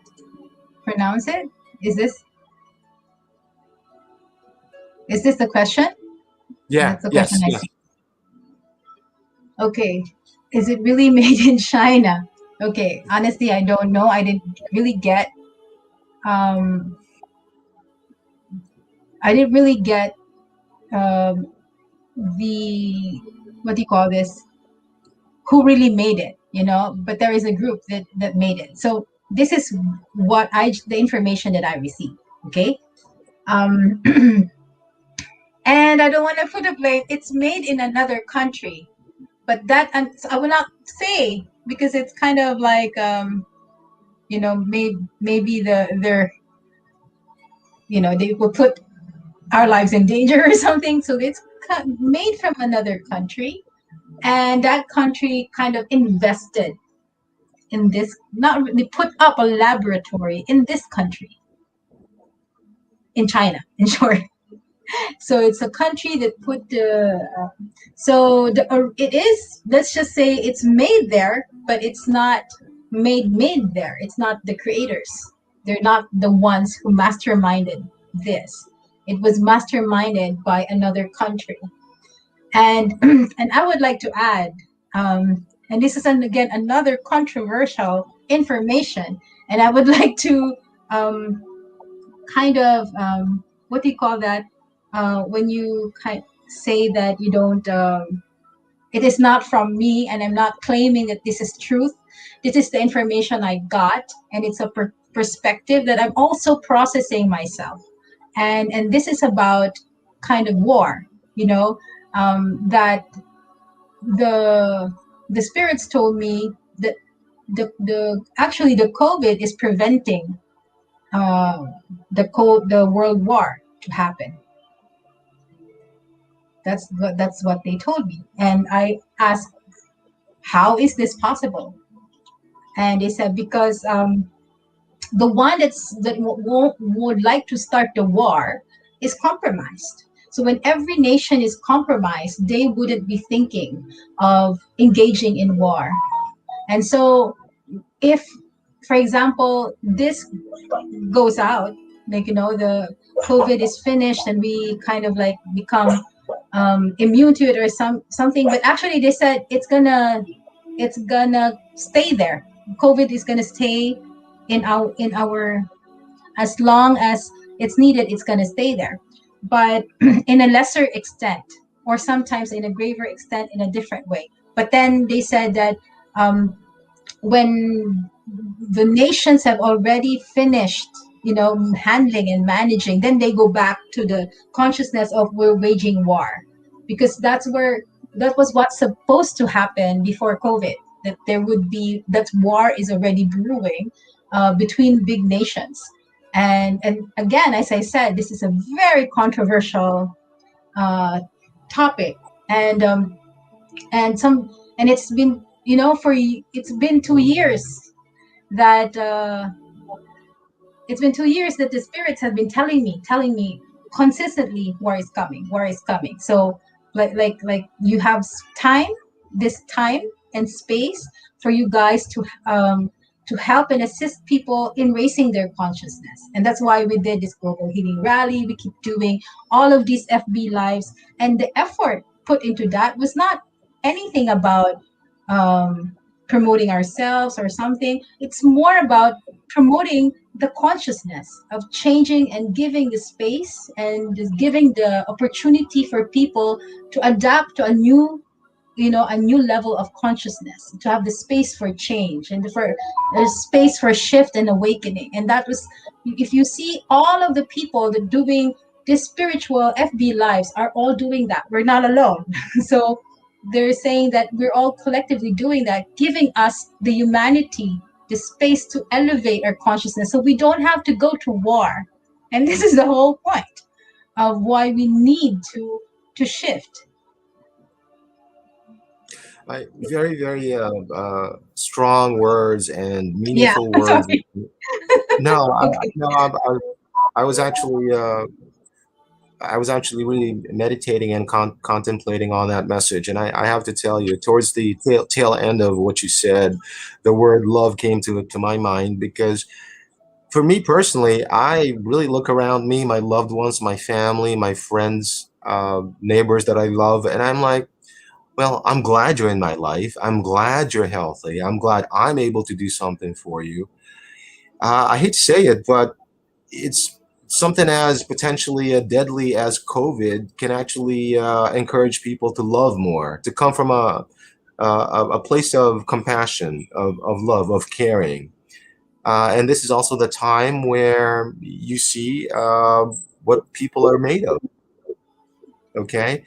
[SPEAKER 2] pronounce it? Is this is this the question?
[SPEAKER 1] Yeah.
[SPEAKER 2] That's the question
[SPEAKER 1] Yes.
[SPEAKER 2] I
[SPEAKER 1] Yes.
[SPEAKER 2] see. Okay, is it really made in China? Okay, honestly, I don't know. I didn't really get. Um, I didn't really get um, the what do you call this? Who really made it? But there is a group that made it. So this is the information that I received. Okay. Um, and I don't want to put a blame. It's made in another country, but that and I will not say because it's kind of like maybe they're they will put our lives in danger or something. So it's made from another country, and that country kind of invested in this. Not really put up a laboratory in this country, in China, in short. So it's a country that put it is, let's just say it's made there, but it's not made there. It's not the creators. They're not the ones who masterminded this. It was masterminded by another country. And and I would like to add, and this is again another controversial information, and I would like to um, kind of what do you call that when you say that you don't it is not from me and I'm not claiming that this is truth. This is the information I got, and it's a perspective that I'm also processing myself. And this is about kind of war, that the spirits told me that the actually the COVID is preventing uh, the world war to happen. That's what they told me, and I asked, how is this possible? And they said because the one would like to start the war is compromised. So when every nation is compromised, they wouldn't be thinking of engaging in war. And so if, for example, this goes out, like the COVID is finished and we kind of like become immune to it or something, but actually they said it's gonna stay there. COVID is gonna stay in our as long as it's needed. It's gonna stay there, but in a lesser extent, or sometimes in a graver extent, in a different way. But then they said that um, when the nations have already finished handling and managing, then they go back to the consciousness of we're waging war, because that was what's supposed to happen before COVID, that there would be that war is already brewing between big nations. And again, as I said, this is a very controversial uh, topic. And um, and some and it's been it's been 2 years that the spirits have been telling me consistently, war is coming. So like you have time, this time and space for you guys to help and assist people in raising their consciousness. And that's why we did this global healing rally. We keep doing all of these FB lives, and the effort put into that was not anything about um, promoting ourselves or something. It's more about promoting the consciousness of changing and giving the space and just giving the opportunity for people to adapt to a new level of consciousness, to have the space for change and for space for shift and awakening. And that was, if you see all of the people that doing these spiritual FB lives are all doing that. We're not alone. So they're saying that we're all collectively doing that, giving us the humanity, the space to elevate our consciousness so we don't have to go to war. And this is the whole point of why we need to shift.
[SPEAKER 1] Very, very strong words and
[SPEAKER 2] Yeah,
[SPEAKER 1] meaningful words.
[SPEAKER 2] sorry.
[SPEAKER 1] No,
[SPEAKER 2] Okay.
[SPEAKER 1] no, I was actually I was actually really meditating and contemplating on that message. And I have to tell you, towards the tail end of what you said, the word love came to my mind because for me personally, I really look around me, my loved ones, my family, my friends, neighbors that I love, and I'm like, well, I'm glad you're in my life. I'm glad you're healthy. I'm glad I'm able to do something for you. I hate to say it, but it's something as potentially deadly as COVID can actually encourage people to love more, to come from a place of compassion, of love, of caring. And this is also the time where you see what people are made of. Okay.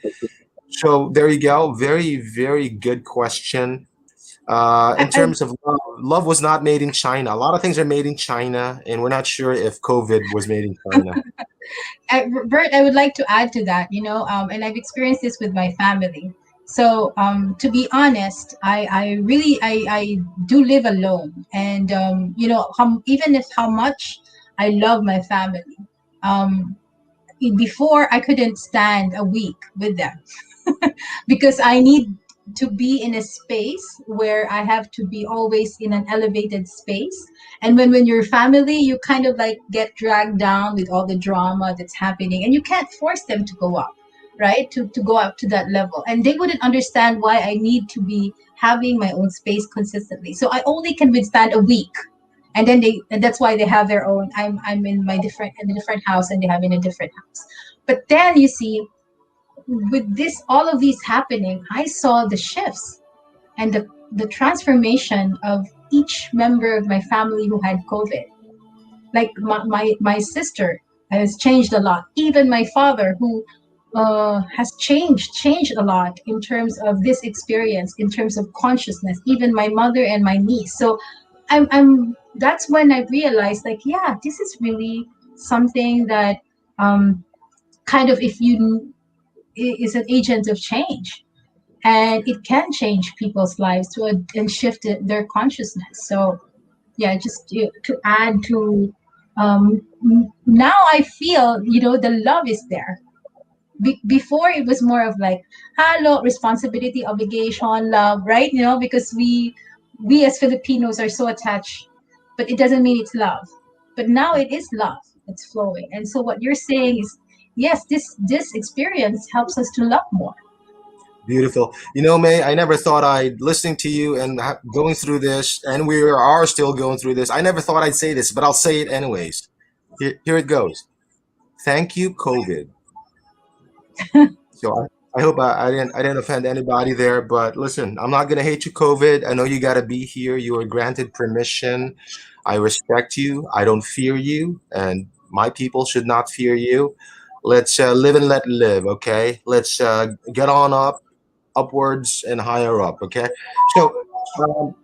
[SPEAKER 1] So there you go. Very, very good question. In
[SPEAKER 2] I,
[SPEAKER 1] terms of love, love was not made in China. A lot of things are made in China, and we're not sure if COVID was made in China.
[SPEAKER 2] Bert, I would like to add to that, and I've experienced this with my family. So, to be honest, I really, I do live alone, and even if how much I love my family, um, before I couldn't stand a week with them because I need to be in a space where I have to be always in an elevated space. And when you're family, you kind of like get dragged down with all the drama that's happening, and you can't force them to go up, right? To go up to that level. And they wouldn't understand why I need to be having my own space consistently. So I only can withstand a week. And that's why they have their own. I'm in a different house, and they have in a different house. But then you see, with this all of these happening, I saw the shifts and the transformation of each member of my family who had COVID. Like my sister has changed a lot. Even my father, who has changed a lot in terms of this experience, in terms of consciousness. Even my mother and my niece. So I'm that's when I realized, like, yeah, this is really something that um, kind of, if you is an agent of change, and it can change people's lives and shift their consciousness. So yeah, just to add to, now I feel, the love is there. Before it was more of like, hello, responsibility, obligation, love, right? Because we as Filipinos are so attached, but it doesn't mean it's love. But now it is love that's flowing. And so what you're saying is, yes, this experience helps us to love more.
[SPEAKER 1] Beautiful. You know, May, I never thought I'd listening to you and going through this, and we are still going through this. I never thought I'd say this, but I'll say it anyways. Here it goes. Thank you, COVID. So I hope I didn't offend anybody there, but listen, I'm not gonna hate you, COVID. I know you gotta be here. You were granted permission. I respect you. I don't fear you, and my people should not fear you. Let's live and let live. Okay. Let's get on up, upwards, and higher up. Okay. So um,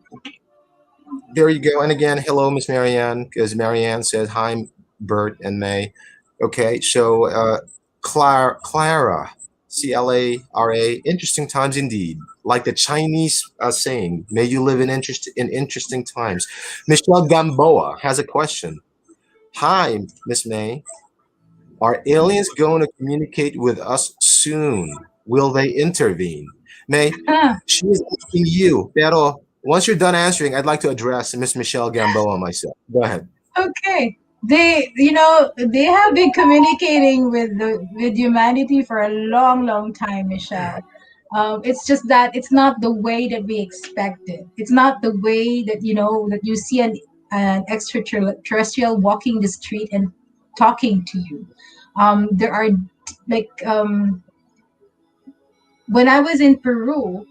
[SPEAKER 1] there you go. And again, hello, Miss Marianne, because Marianne says hi, Bert and May. Okay, so Clara, Clara, interesting times indeed. Like the Chinese saying, "May you live in interesting times." Michelle Gamboa has a question. Hi, Miss May. Are aliens going to communicate with us soon? Will they intervene? May,
[SPEAKER 2] Ah,
[SPEAKER 1] she is asking you. Pero once you're done answering, I'd like to address Miss Michelle Gamboa myself. Go ahead.
[SPEAKER 2] okay. They have been communicating with humanity for a long, long time, Michelle. It's just that it's not the way that we expected. It's not the way that that you see an extraterrestrial walking the street and talking to you. There are, like, when I was in Peru,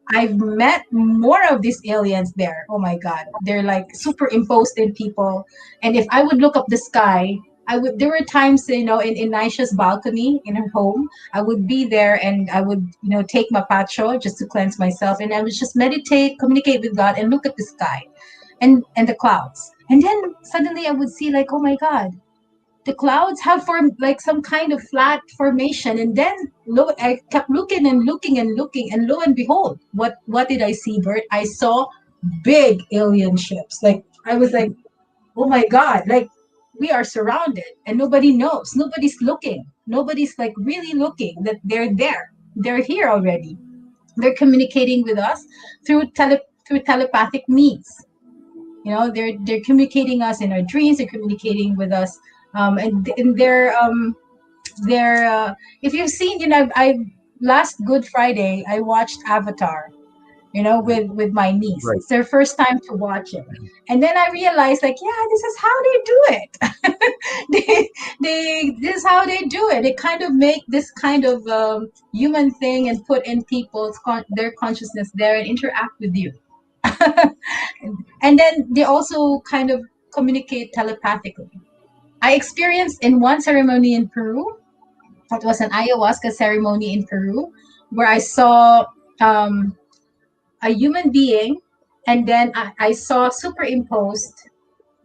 [SPEAKER 2] I've met more of these aliens there. Oh my god. They're like superimposed in people. And if I would look up the sky, I would there were times, in Nisha's balcony in her home, I would be there and I would, take my pacho just to cleanse myself, and I would just meditate, communicate with God, and look at the sky and the clouds. And then suddenly I would see, like, oh my God, the clouds have formed like some kind of flat formation. And then I kept looking and looking and looking, and lo and behold, what did I see, Bert? I saw big alien ships. Like, I was like, oh my God, like, we are surrounded and nobody knows. Nobody's looking. Nobody's like really looking that they're there. They're here already. They're communicating with us through telepathic means. They're communicating us in our dreams. They're communicating with us, and they're if you've seen, I last Good Friday I watched Avatar, with my niece.
[SPEAKER 1] Right.
[SPEAKER 2] It's their first time to watch it. And then I realized, like, yeah, this is how they do it. This is how they do it. They kind of make this kind of human thing and put in their consciousness there and interact with you. And then they also kind of communicate telepathically. I experienced in one ceremony in Peru, it was an ayahuasca ceremony in Peru, where I saw a human being, and then I saw superimposed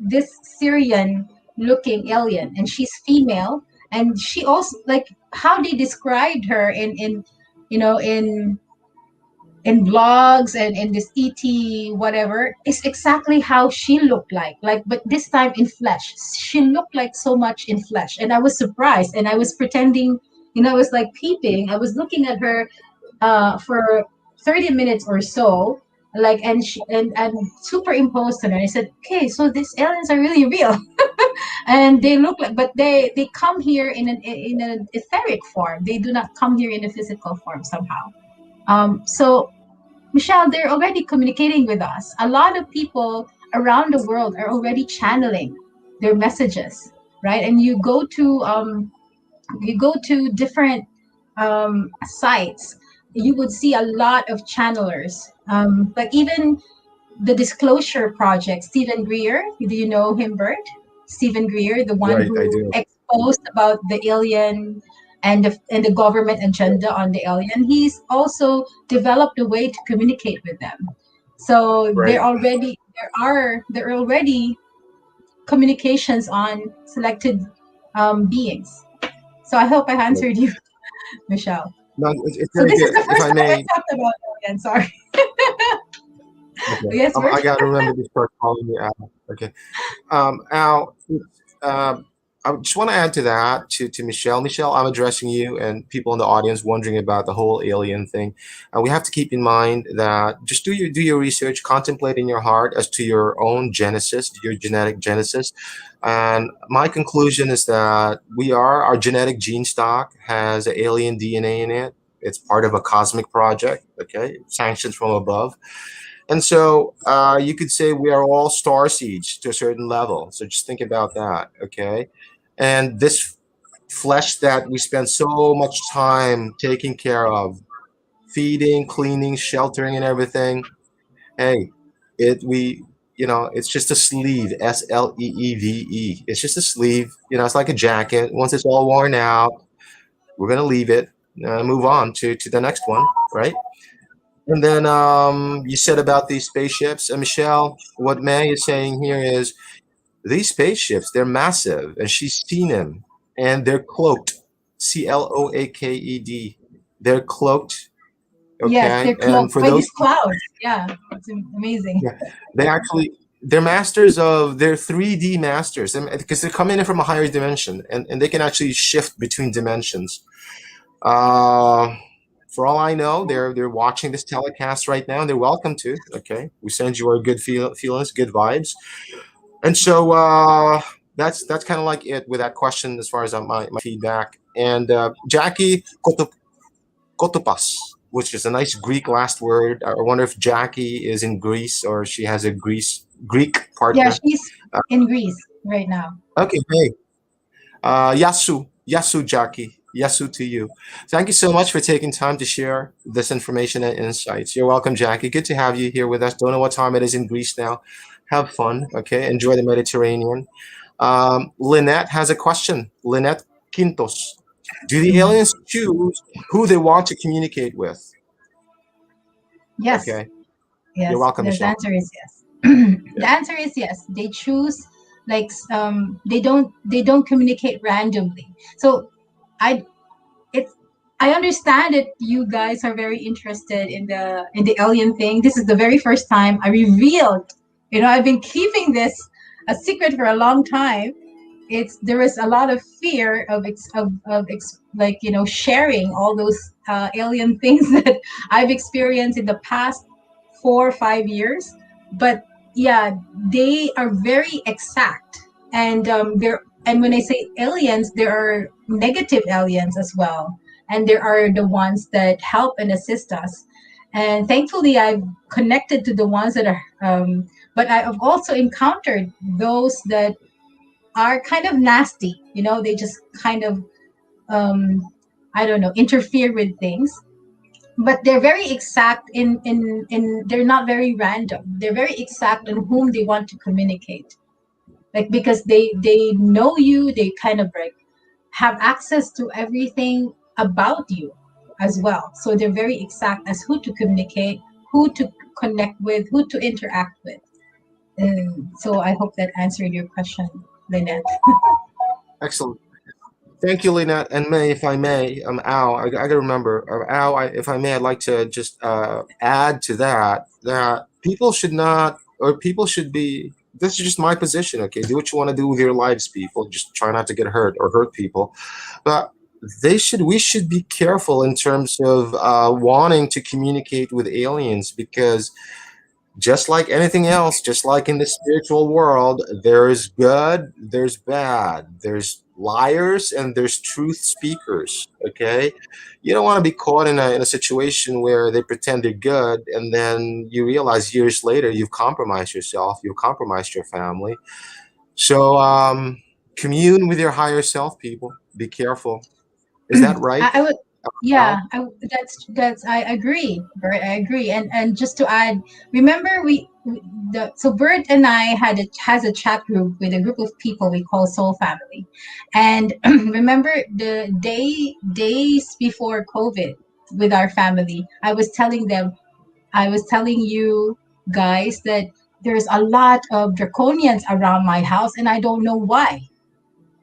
[SPEAKER 2] this Syrian looking alien, and she's female, and she also, like, how they described her in blogs and in this ET whatever is exactly how she looked like, but this time in flesh. She looked like so much in flesh, and I was surprised, and I was pretending, I was like peeping. I was looking at her for 30 minutes or so, like, and superimposed on her. I said, okay, so these aliens are really real. And they look like, but they come here in an etheric form. They do not come here in a physical form somehow. So, Michelle, they're already communicating with us. A lot of people around the world are already channeling their messages, right? And you go to different sites, you would see a lot of channelers. Like even the Disclosure Project, Stephen Greer. Do you know him, Bert? Stephen Greer, the one
[SPEAKER 1] Right, I
[SPEAKER 2] who
[SPEAKER 1] do.
[SPEAKER 2] exposed about the alien and the government agenda on the alien. He's also developed a way to communicate with them. So
[SPEAKER 1] Right.
[SPEAKER 2] there are already communications on selected beings. So I hope I
[SPEAKER 1] Right.
[SPEAKER 2] answered you, Michelle.
[SPEAKER 1] No, it's
[SPEAKER 2] So
[SPEAKER 1] very
[SPEAKER 2] this is
[SPEAKER 1] good.
[SPEAKER 2] the
[SPEAKER 1] If
[SPEAKER 2] first
[SPEAKER 1] I
[SPEAKER 2] time
[SPEAKER 1] may,
[SPEAKER 2] I've talked about alien. Sorry.
[SPEAKER 1] okay,
[SPEAKER 2] Yes, Bert.
[SPEAKER 1] I gotta remember to start calling you Al. Okay, Al. Um, I just want to add to that to Michelle. Michelle, I'm addressing you and people in the audience wondering about the whole alien thing. We have to keep in mind that just do your research, contemplate in your heart as to your own genesis, your genetic genesis. And my conclusion is that our genetic gene stock has alien DNA in it. It's part of a cosmic project, okay, sanctioned from above. And so you could say we are all star seeds to a certain level. So just think about that, okay? And this flesh that we spend so much time taking care of, feeding, cleaning, sheltering, and everything. Hey, it's just a sleeve, sleeve. It's just a sleeve. It's like a jacket. Once it's all worn out, we're gonna leave it, move on to the next one, right? And then you said about these spaceships, Michelle. What May is saying here is these spaceships, they're massive, and she's seen them, and they're cloaked. Cloaked. They're cloaked.
[SPEAKER 2] Yes,
[SPEAKER 1] Okay,
[SPEAKER 2] they're
[SPEAKER 1] and
[SPEAKER 2] cloaked
[SPEAKER 1] for
[SPEAKER 2] by
[SPEAKER 1] those,
[SPEAKER 2] these clouds. Yeah, it's amazing.
[SPEAKER 1] yeah, they're masters of they're 3D masters, because they're coming in from a higher dimension, and they can actually shift between dimensions. Uh, for all I know, they're watching this telecast right now, and they're welcome to. Okay, we send you our good feelings, good vibes. And so that's kind of like it with that question as far as my feedback. And Jackie Kotopas, which is a nice Greek last word. I wonder if Jackie is in Greece or she has a Greek
[SPEAKER 2] Yeah,
[SPEAKER 1] partner.
[SPEAKER 2] she's in Greece right now.
[SPEAKER 1] Okay, hey, Yasu Jackie, Yasu to you. Thank you so much for taking time to share this information and insights. You're welcome, Jackie. Good to have you here with us. Don't know what time it is in Greece now. Have fun, okay? Enjoy the Mediterranean. Lynette has a question. Lynette Quintos. Do the
[SPEAKER 2] Mhm.
[SPEAKER 1] aliens choose who they want to communicate with?
[SPEAKER 2] Yes.
[SPEAKER 1] Okay. You're
[SPEAKER 2] Yes,
[SPEAKER 1] welcome,
[SPEAKER 2] the
[SPEAKER 1] Michelle.
[SPEAKER 2] answer is yes.
[SPEAKER 1] Yeah.
[SPEAKER 2] The answer is yes. They choose, like, they don't communicate randomly. So I it's I understand that you guys are very interested in the alien thing. This is the very first time I revealed. I've been keeping this a secret for a long time. There is a lot of fear like sharing all those alien things that I've experienced in the past 4 or 5 years. But yeah, they are very exact, and when I say aliens, there are negative aliens as well, and there are the ones that help and assist us. And thankfully, I've connected to the ones that are. But I've also encountered those that are kind of nasty. They just kind of, um, I don't know, interfere with things. But they're very exact in they're not very random. They're very exact on whom they want to communicate. Like, because they know you, they kind of like have access to everything about you as well. So they're very exact as who to communicate, who to connect with, who to interact with. So I hope that answered your question, Lynette.
[SPEAKER 1] Excellent. Thank you, Lynette. And May, if I may, Al, I got to remember, Al, if I may, I'd like to just add to that, that people should not, or people should be, this is just my position, okay? Do what you want to do with your lives, people. Just try not to get hurt or hurt people. But we should be careful in terms of wanting to communicate with aliens, because just like anything else, just like in the spiritual world, there's good, there's bad, there's liars, and there's truth speakers. Okay, you don't want to be caught in a situation where they pretend they're good, and then you realize years later you've compromised yourself, you've compromised your family. So commune with your higher self, people. Be careful. Is that right,
[SPEAKER 2] I would,
[SPEAKER 1] Al?
[SPEAKER 2] yeah, that's I agree, Bert. I agree, and just to add, remember so Bert and I has a chat group with a group of people we call Soul Family, and remember the days before COVID with our family, I was telling you guys that there's a lot of draconians around my house, and I don't know why.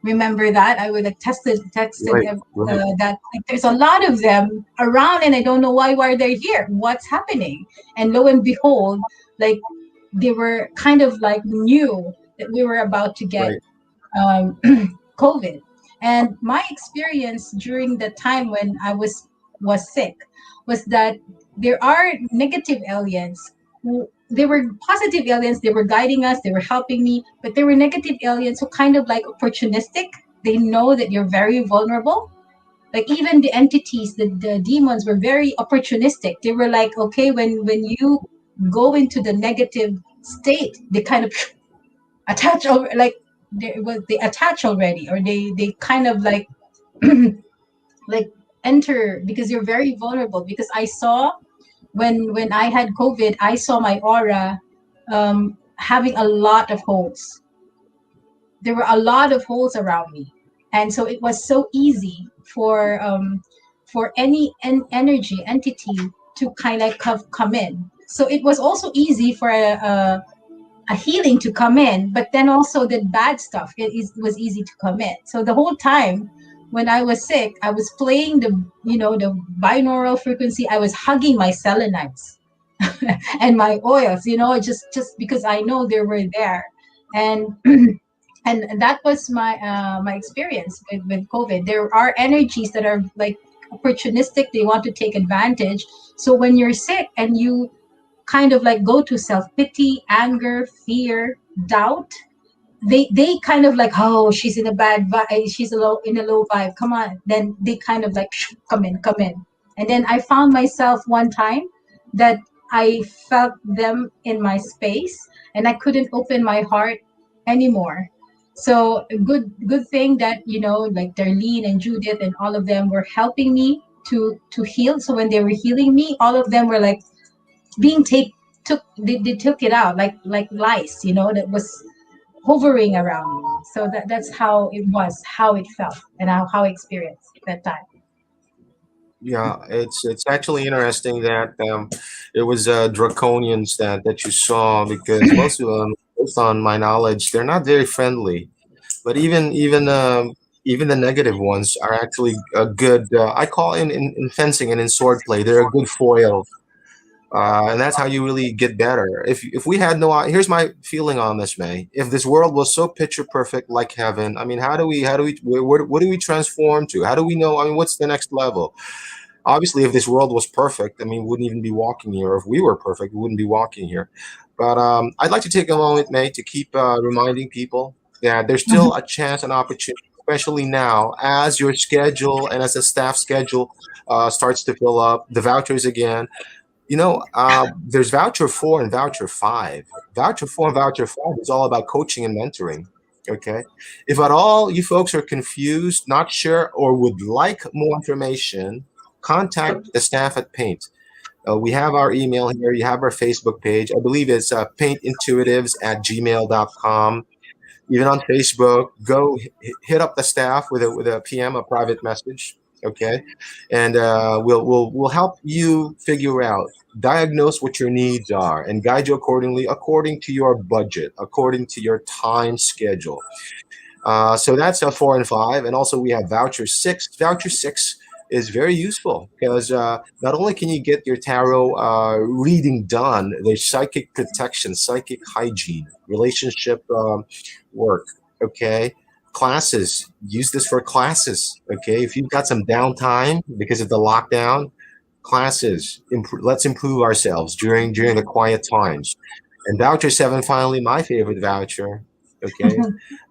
[SPEAKER 2] Remember that I would like texted
[SPEAKER 1] Right, right,
[SPEAKER 2] that like there's a lot of them around, and I don't know why they're here. What's happening? And lo and behold, like they were kind of like knew that we were about to get
[SPEAKER 1] right.
[SPEAKER 2] um, COVID. And my experience during the time when I was sick was that there are negative aliens who they were positive aliens, they were guiding us, they were helping me, but there were negative aliens who kind of like opportunistic. They know that you're very vulnerable. Like even the entities, the demons were very opportunistic. They were like, okay, when you go into the negative state, they kind of attach over like they attach already, or they kind of like like enter because you're very vulnerable. Because I saw when I had COVID, I saw my aura having a lot of holes. There were a lot of holes around me, and so it was so easy for any energy entity to kind of come in. So it was also easy for a healing to come in, but then also the bad stuff was easy to come in. So the whole time when I was sick, I was playing the binaural frequency. I was hugging my selenites and my oils, just because I know they were there, and and that was my experience with COVID. There are energies that are like opportunistic. They want to take advantage. So when you're sick and you kind of like go to self-pity, anger, fear, doubt, they kind of like, oh, she's in a bad vibe, she's in a low vibe, come on. Then they kind of like come in. And then I found myself one time that I felt them in my space, and I couldn't open my heart anymore. So good thing that like Darlene and Judith and all of them were helping me to heal. So when they were healing me, all of them were like being take took they took it out like lice, that was hovering around me. So that's how it was, how it felt, and how I experienced that time.
[SPEAKER 1] Yeah, it's actually interesting that it was draconians that you saw, because most of them, based on my knowledge, they're not very friendly. But even the negative ones are actually a good. I call in fencing and in swordplay, they're a good foil, and that's how you really get better. If we had no, here's my feeling on this, May. If this world was so picture perfect like heaven, I mean, how do we what do we transform to? How do we know? I mean, what's the next level? Obviously, if this world was perfect, I mean, we wouldn't even be walking here. If we were perfect, we wouldn't be walking here. But I'd like to take a moment, May, to keep reminding people that there's still a chance and opportunity, especially now, as your schedule and as the staff schedule starts to fill up, the vouchers again. There's voucher 4 and voucher 5. Voucher 4 and voucher 5 is all about coaching and mentoring. Okay. If at all you folks are confused, not sure, or would like more information, contact the staff at Paint. We have our email here. You have our Facebook page. I believe it's paintintuitives@gmail.com. Even on Facebook, go hit up the staff with a PM, a private message. Okay, and we'll help you figure out, diagnose what your needs are, and guide you accordingly, according to your budget, according to your time schedule. So that's 4 and 5, and also we have voucher 6. Voucher 6 is very useful because not only can you get your tarot reading done, there's psychic protection, psychic hygiene, relationship work. Okay, classes. Use this for classes. Okay, if you've got some downtime because of the lockdown, classes. Let's improve ourselves during the quiet times. And voucher 7, finally, my favorite voucher. Okay,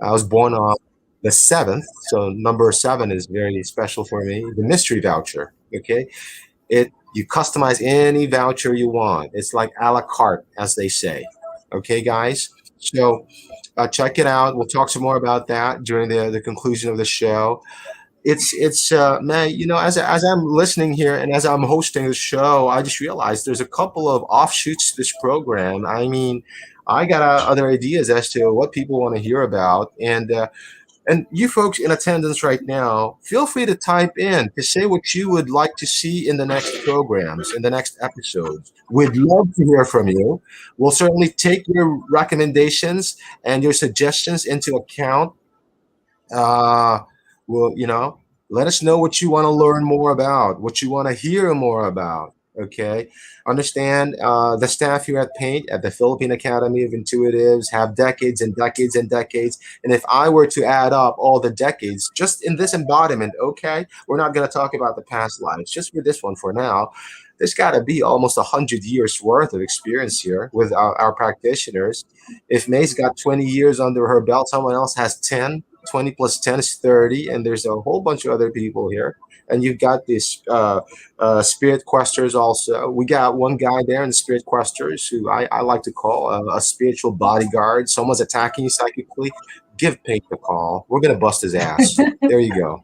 [SPEAKER 1] I was born on the 7th, so number 7 is very special for me. The mystery voucher. Okay, you customize any voucher you want. It's like a la carte, as they say. Okay, guys. So check it out. We'll talk some more about that during the conclusion of the show. It's man, as I'm listening here and as I'm hosting the show, I just realized there's a couple of offshoots to this program. I mean, I got other ideas as to what people want to hear about, and you folks in attendance right now, feel free to type in to say what you would like to see in the next programs, in the next episodes. We'd love to hear from you. We'll certainly take your recommendations and your suggestions into account. Uh, well, let us know what you want to learn more about, what you want to hear more about. Okay. Understand the staff here at Paint, at the Philippine Academy of Intuitives, have decades and decades and decades. And if I were to add up all the decades just in this embodiment, okay, we're not going to talk about the past lives, just for this one for now. There's got to be almost 100 years worth of experience here with our practitioners. If May's got 20 years under her belt, someone else has 10. 20 plus 10 is 30, and there's a whole bunch of other people here. And you've got these spirit questers also. We got one guy there in the spirit questers who I like to call a spiritual bodyguard. Someone's attacking you psychically, give Pink the call. We're going to bust his ass. There you go.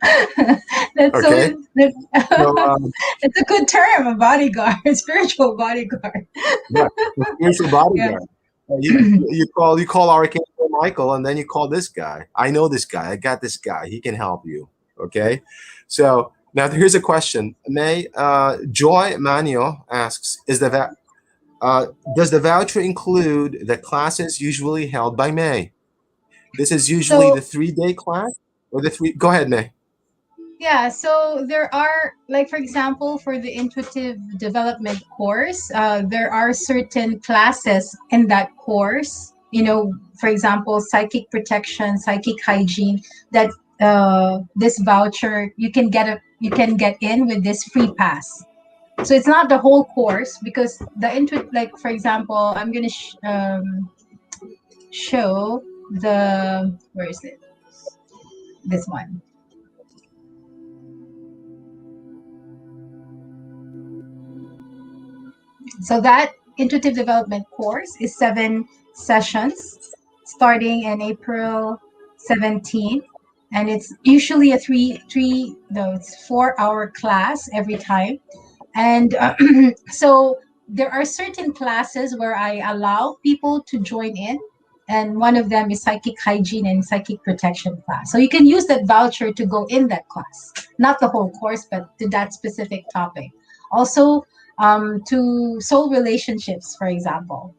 [SPEAKER 2] That's
[SPEAKER 1] Okay.
[SPEAKER 2] so that's,
[SPEAKER 1] So,
[SPEAKER 2] it's a good term, a bodyguard, spiritual bodyguard.
[SPEAKER 1] yeah, the spiritual
[SPEAKER 2] Yeah.
[SPEAKER 1] bodyguard. You call Archangel Michael, and then you call this guy. I know this guy. I got this guy. He can help you. Okay. So now here's a question. May Joy Manio asks: does the voucher include the classes usually held by May? This is usually
[SPEAKER 2] So
[SPEAKER 1] the 3-day class or the three. Go ahead, May.
[SPEAKER 2] yeah, so there are, like, for example, for the intuitive development course, there are certain classes in that course. For example, psychic protection, psychic hygiene. That this voucher you can get in with this free pass. So it's not the whole course because like for example, I'm gonna show the where is it? This one. So that intuitive development course is 7 sessions starting in April 17th. And it's usually a it's 4-hour class every time. And so there are certain classes where I allow people to join in. and one of them is psychic hygiene and psychic protection class. So you can use that voucher to go in that class, not the whole course, but to that specific topic. Also, to soul relationships, for example.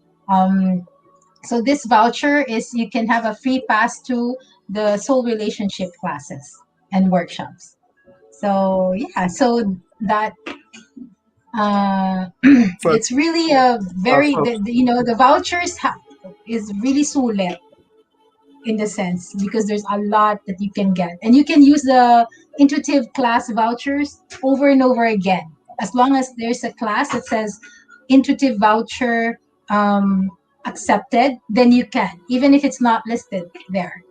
[SPEAKER 2] So this voucher is you can have a free pass to the soul relationship classes and workshops. So yeah, so that
[SPEAKER 1] For,
[SPEAKER 2] it's really a very
[SPEAKER 1] for
[SPEAKER 2] the vouchers is really sulit in the sense because there's a lot that you can get and you can use the intuitive class vouchers over and over again as long as there's a class that says intuitive voucher um, accepted, then you can even if it's not listed there.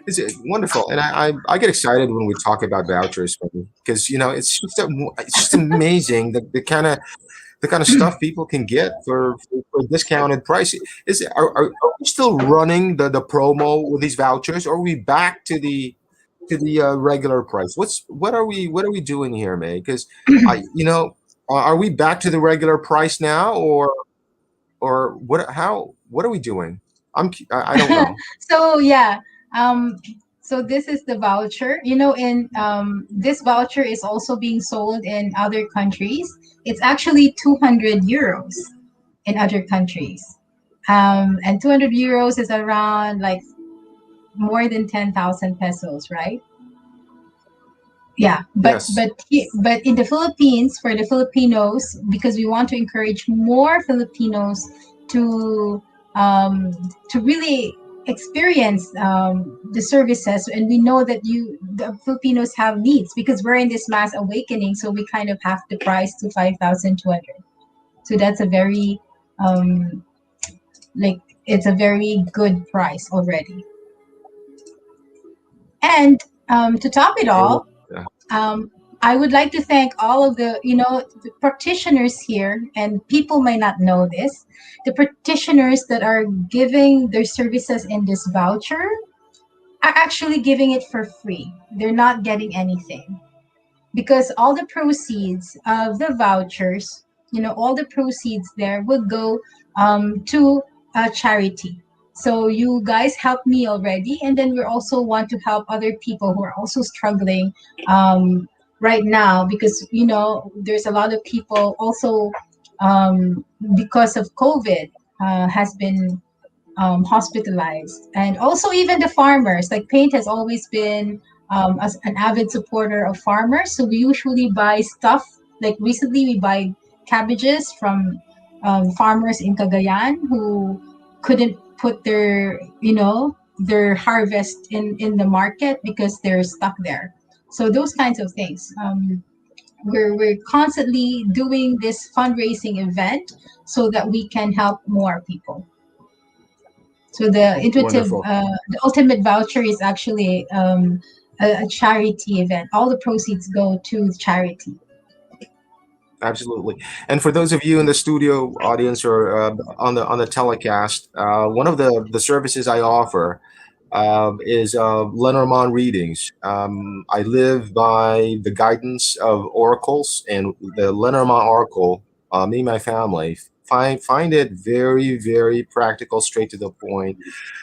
[SPEAKER 1] It's wonderful, and I get excited when we talk about vouchers because it's just amazing the kind of stuff people can get for a discounted price. Are we still running the promo with these vouchers, or are we back to the regular price? What are we doing here, May? Because are we back to the regular price now, or what are we doing? I don't know.
[SPEAKER 2] So yeah, um, so this is the voucher. In this voucher is also being sold in other countries. It's actually 200 euros in other countries, and 200 euros is around like more than 10,000 pesos, right? Yeah,
[SPEAKER 1] Yes.
[SPEAKER 2] but in the Philippines, for the Filipinos, because we want to encourage more Filipinos to to really experience the services, and we know that the Filipinos have needs because we're in this mass awakening, so we kind of have the price to 5,200. So that's a very um, like it's a very good price already. And to top it
[SPEAKER 1] And,
[SPEAKER 2] all, um, I would like to thank all of the practitioners here, and people may not know this. The practitioners that are giving their services in this voucher are actually giving it for free. They're not getting anything because all the proceeds of the vouchers, all the proceeds there will go to a charity. So you guys helped me already, and then we also want to help other people who are also struggling um, right now because there's a lot of people also because of COVID has been hospitalized, and also even the farmers. Like Paint has always been as an avid supporter of farmers, so we usually buy stuff. Like recently, we buy cabbages from farmers in Cagayan who couldn't put their harvest in the market because they're stuck there. So those kinds of things. We're constantly doing this fundraising event so that we can help more people. So
[SPEAKER 1] wonderful.
[SPEAKER 2] the ultimate voucher is actually a charity event. All the proceeds go to charity.
[SPEAKER 1] Absolutely. And for those of you in the studio audience or on the telecast, one of the services I offer is Lenormand readings. I live by the guidance of oracles, and the Lenormand oracle. Me and my family find it very, very practical, straight to the point.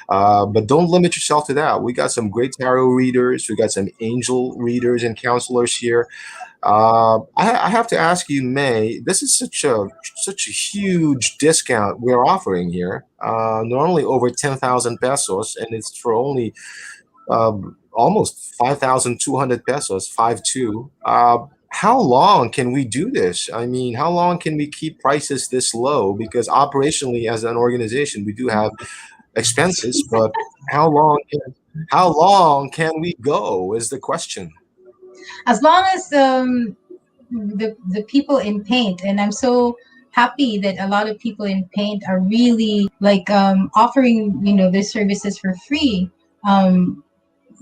[SPEAKER 1] But don't limit yourself to that. We got some great tarot readers. We got some angel readers and counselors here. I have to ask you, May. This is such a huge discount we're offering here. Normally over 10,000 pesos, and it's for only almost 5,200 pesos, 5.2. How long can we do this? I mean, how long can we keep prices this low? Because operationally, as an organization, we do have expenses, but how long? How long can we go? Is the question.
[SPEAKER 2] As long as the people in Paint, and I'm so happy that a lot of people in Paint are really like offering their services for free. Um,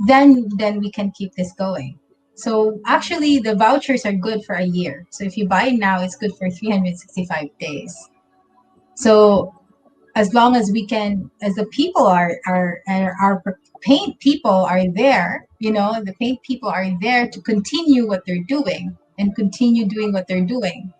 [SPEAKER 2] then we can keep this going. So actually, the vouchers are good for a year. So if you buy now, it's good for 365 days. So as long as we can, as the people are Paint people are there, the Paint people are there to continue what they're doing and continue doing what they're doing,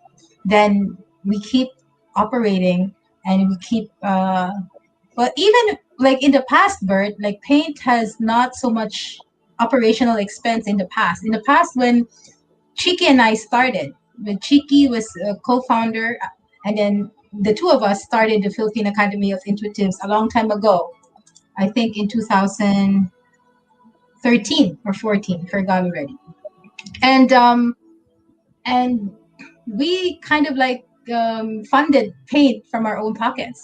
[SPEAKER 2] then we keep operating and we keep but even like in the past, Bert, like paint has not so much operational expense in the past. In the past, when Chiki and I started, when Chiki was a co-founder, and then the two of us started the Philippine Academy of Intuitives a long time ago. I think in 2013 or 14, forgot already. And and we kind of like funded paint from our own pockets.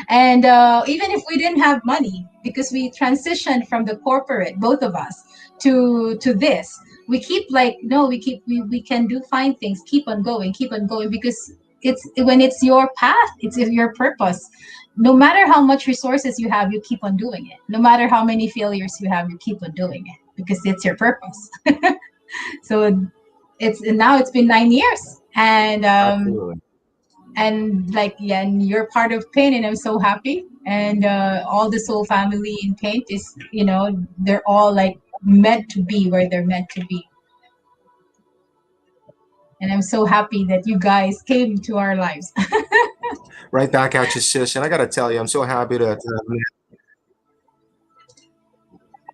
[SPEAKER 2] And even if we didn't have money, because we transitioned from the corporate, both of us, to this, we keep like, no, we can do fine things, keep on going, because it's when it's your path, it's your purpose. No matter how much resources you have, you keep on doing it. No matter how many failures you have, you keep on doing it because it's your purpose. So it's now it's been 9 years,
[SPEAKER 1] Absolutely.
[SPEAKER 2] and like, yeah, and you're part of paint, and I'm so happy. And all the soul family in paint is, they're all like meant to be where they're meant to be. And I'm so happy that you guys came to our lives.
[SPEAKER 1] Right back at you, sis. And I got to tell you, I'm so happy to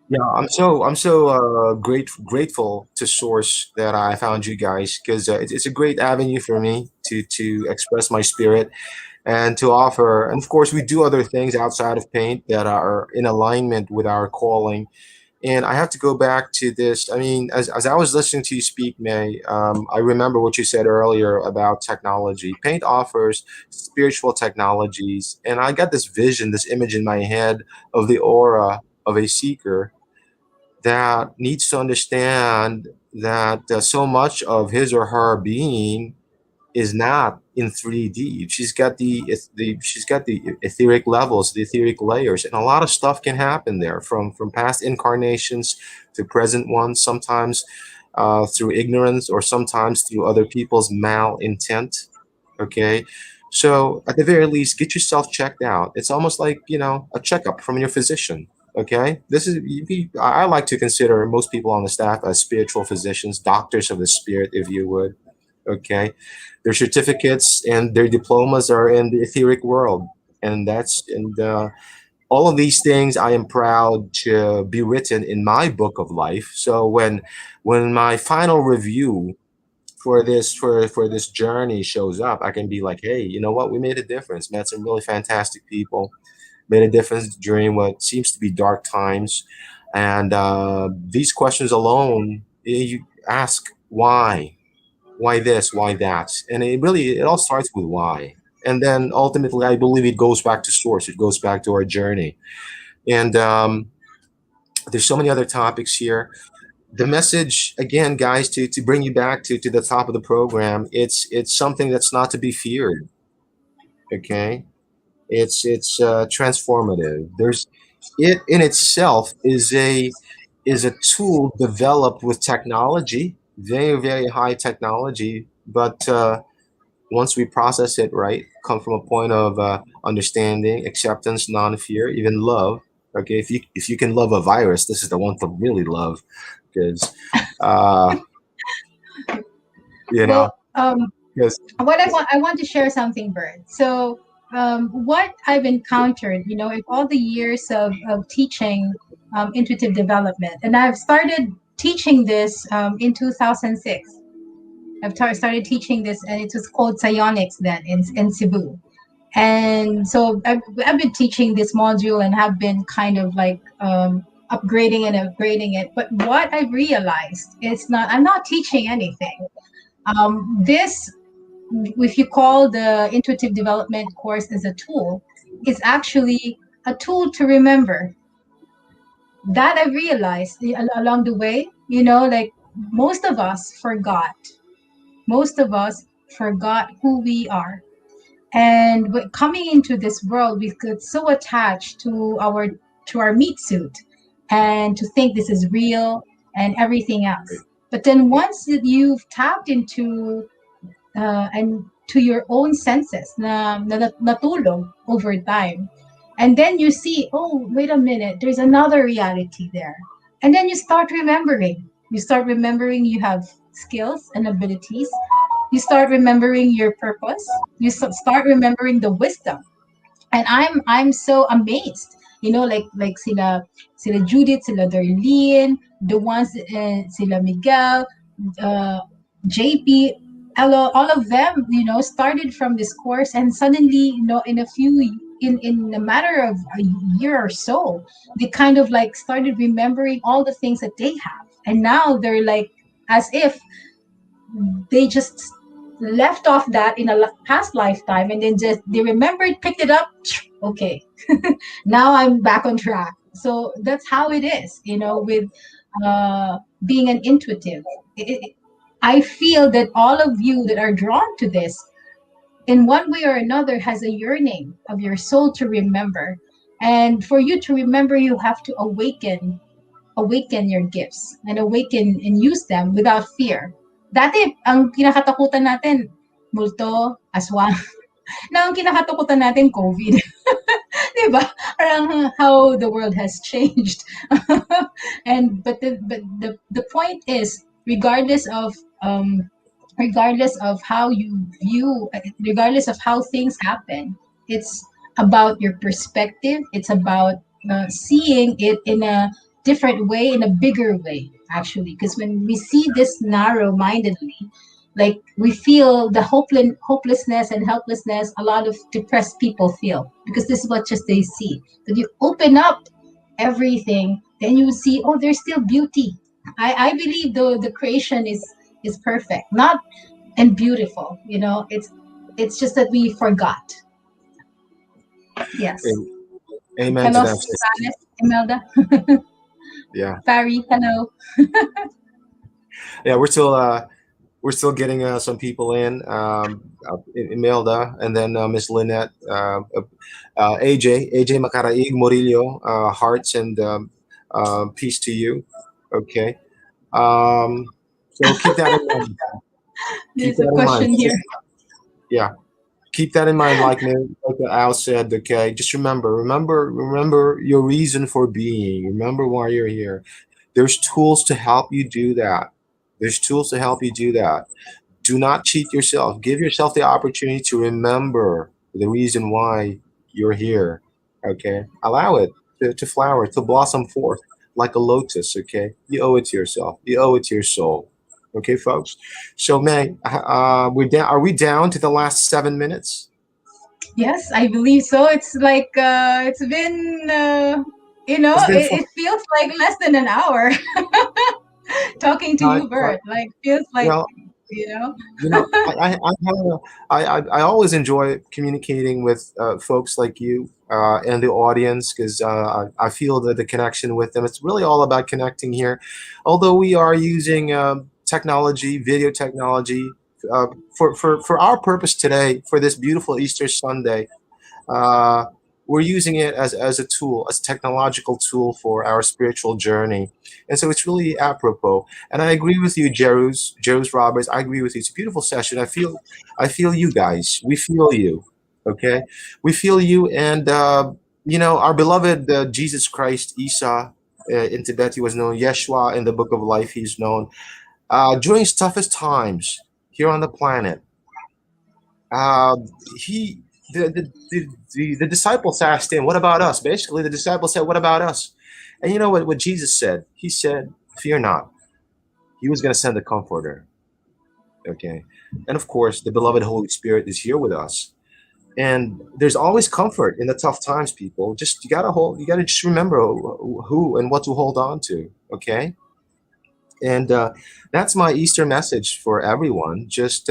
[SPEAKER 1] yeah, I'm so grateful to Source that I found you guys because it's a great avenue for me to express my spirit and to offer. And of course, we do other things outside of paint that are in alignment with our calling. And I have to go back to this. I mean, as I was listening to you speak, May, I remember what you said earlier about technology. Paint offers spiritual technologies, and I got this vision, this image in my head of the aura of a seeker that needs to understand that so much of his or her being is not in 3D. She's got the etheric levels, the etheric layers, and a lot of stuff can happen there from past incarnations to present ones. Sometimes through ignorance, or sometimes through other people's malintent. Okay, so at the very least, get yourself checked out. It's almost like a checkup from your physician. Okay, I like to consider most people on the staff as spiritual physicians, doctors of the spirit, if you would. Okay, their certificates and their diplomas are in the etheric world, and all of these things I am proud to be written in my book of life. So when my final review for this journey shows up, I can be like, hey, you know what? We made a difference. Met some really fantastic people. Made a difference during what seems to be dark times, and these questions alone, you ask why this, why that, and it all starts with why, and then ultimately, I believe it goes back to source. It goes back to our journey, and there's so many other topics here. The message again, guys, to bring you back to the top of the program, it's something that's not to be feared. Okay, it's transformative. There's it in itself is a tool developed with technology, very very high technology, but once we process it right, come from a point of understanding, acceptance, non-fear, even love. Okay, if you can love a virus, this is the one to really love, because uh, you know,
[SPEAKER 2] Well,
[SPEAKER 1] because
[SPEAKER 2] what I want to share something, Bert. So what I've encountered, in all the years of teaching intuitive development, and I've started teaching this in 2006. Started teaching this, and it was called psionics then in Cebu. And so I've been teaching this module and have been kind of like upgrading and upgrading it. But what I realized is I'm not teaching anything. This, if you call the intuitive development course as a tool, is actually a tool to remember. That I realized along the way, like most of us forgot. Most of us forgot who we are. And coming into this world, we get so attached to our meat suit, and to think this is real and everything else. But then once that you've tapped into and to your own senses na natulog over time, and then you see, oh, wait a minute, there's another reality there. And then you start remembering. You have skills and abilities you start remembering your purpose. You start remembering the wisdom. And I'm so amazed, like sila Judith, sila Darlene, the ones, sila Miguel, uh, JP, all of them, started from this course, and suddenly, in a in a matter of a year or so, they kind of like started remembering all the things that they have, and now they're like, as if they just left off that in a past lifetime, and then just they remembered, picked it up. Okay, now I'm back on track. So that's how it is, with being an intuitive. I feel that all of you that are drawn to this, in one way or another, has a yearning of your soul to remember. And for you to remember, you have to awaken your gifts and awaken and use them without fear. Dati, ang kinakatakutan natin, multo, aswang. Now, ang kinakatakutan natin, COVID. Diba? Parang how the world has changed. But the point is, regardless of how you view, regardless of how things happen, it's about your perspective. It's about seeing it in a different way, in a bigger way, actually. Because when we see this narrow mindedly, like we feel the hopelessness and helplessness a lot of depressed people feel, because this is what just they see. But you open up everything, then you see, oh, there's still beauty. I believe the creation is perfect, not and beautiful. It's just that we forgot. Yes.
[SPEAKER 1] Amen to
[SPEAKER 2] Hello,
[SPEAKER 1] that, sis.
[SPEAKER 2] Spanish, Imelda.
[SPEAKER 1] Yeah,
[SPEAKER 2] Barry, hello.
[SPEAKER 1] yeah. We're still getting some people in. Imelda, and then Miss Lynette, AJ Macaraig Murillo, hearts and peace to you. Okay. So keep that in mind. Keep
[SPEAKER 2] There's a
[SPEAKER 1] that in mind.
[SPEAKER 2] question here.
[SPEAKER 1] Yeah, keep that in mind. Like Al said. Okay, just remember your reason for being. Remember why you're here. There's tools to help you do that. There's tools to help you do that. Do not cheat yourself. Give yourself the opportunity to remember the reason why you're here. Okay, allow it to flower, to blossom forth like a lotus. Okay, you owe it to yourself. You owe it to your soul. Okay, folks. So, May, we're down. Are we down to the last 7 minutes?
[SPEAKER 2] Yes, I believe so. It's like it's been
[SPEAKER 1] It's been fun.
[SPEAKER 2] it feels like less than an hour talking to
[SPEAKER 1] Time,
[SPEAKER 2] you,
[SPEAKER 1] time,
[SPEAKER 2] Bert. Like feels like
[SPEAKER 1] well,
[SPEAKER 2] you know.
[SPEAKER 1] I always enjoy communicating with folks like you and the audience because I feel that the connection with them. It's really all about connecting here. Although we are using technology, video technology, for our purpose today, for this beautiful Easter Sunday, uh, we're using it as a tool, as a technological tool for our spiritual journey. And so it's really apropos. And I agree with you, Jerus Roberts. I agree with you. It's a beautiful session. I feel you guys. We feel you. Okay, we feel you, and our beloved Jesus Christ, Isa. In Tibet, he was known Yeshua. In the Book of Life, he's known. During his toughest times here on the planet, he the disciples asked him, "What about us?" Basically, the disciples said, "What about us?" And you know what Jesus said? He said, "Fear not." He was going to send the Comforter. Okay, and of course, the beloved Holy Spirit is here with us. And there's always comfort in the tough times, people. Just you gotta just remember who and what to hold on to. Okay, and that's my Easter message for everyone. Just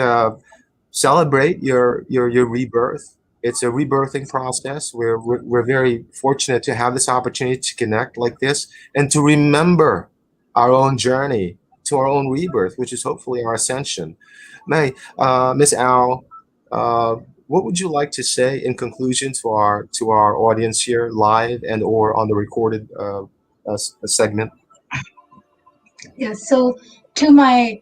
[SPEAKER 1] celebrate your rebirth. It's a rebirthing process. We're very fortunate to have this opportunity to connect like this and to remember our own journey to our own rebirth, which is hopefully our ascension. May, Miss Al, uh, what would you like to say in conclusion to our audience here, live and or on the recorded segment?
[SPEAKER 2] Yeah. So to my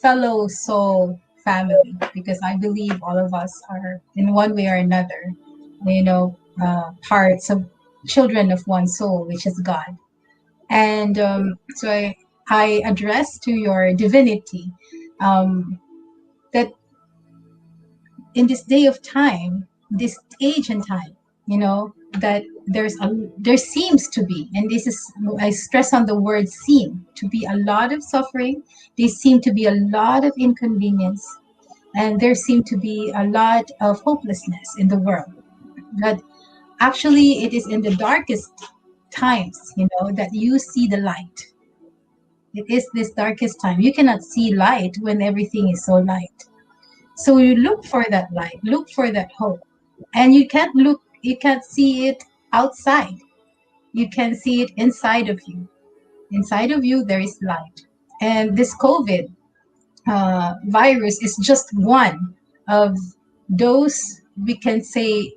[SPEAKER 2] fellow soul family, because I believe all of us are in one way or another, parts of children of one soul, which is God. And so I address to your divinity. Um, in this day of time, this age and time, that there seems to be, and this is, I stress on the word seem to be, a lot of suffering. There seem to be a lot of inconvenience, and there seem to be a lot of hopelessness in the world. But actually, it is in the darkest times, that you see the light. It is this darkest time. You cannot see light when everything is so light. So you look for that light, look for that hope. And you can't see it outside. You can see it inside of you. Inside of you, there is light. And this COVID virus is just one of those, we can say,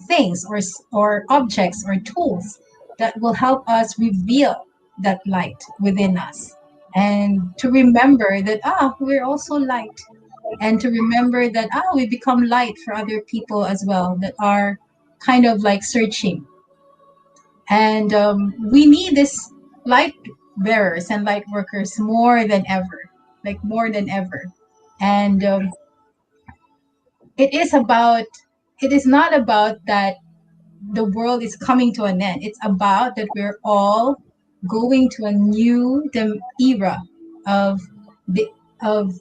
[SPEAKER 2] things or objects or tools that will help us reveal that light within us, and to remember that we're also light, and to remember that we become light for other people as well that are kind of like searching. And we need this light bearers and light workers more than ever, like more than ever. And it is about, it is not about that the world is coming to an end. It's about that we're all going to a new era of the of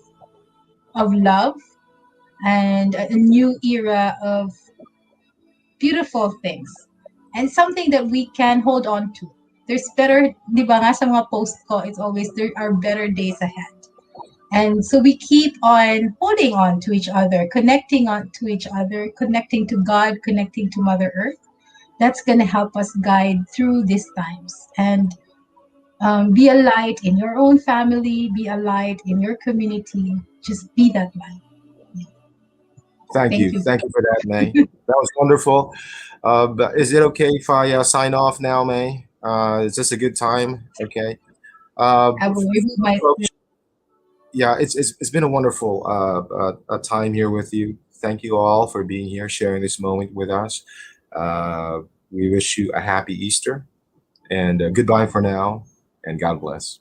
[SPEAKER 2] of love, and a new era of beautiful things, and something that we can hold on to. There's better, di ba nga sa mga post ko, it's always there are better days ahead. And so we keep on holding on to each other, connecting on to each other, connecting to God, connecting to Mother Earth. That's going to help us guide through these times. And be a light in your own family, be a light in your community. Just be that light.
[SPEAKER 1] Thank
[SPEAKER 2] Thank
[SPEAKER 1] you.
[SPEAKER 2] you.
[SPEAKER 1] Thank you for that, May. That was wonderful. But is it okay if I sign off now, May? Is this a good time? Okay.
[SPEAKER 2] I will remove my.
[SPEAKER 1] Folks, yeah, it's been a wonderful time here with you. Thank you all for being here, sharing this moment with us. Uh, we wish you a happy Easter, and goodbye for now, and God bless.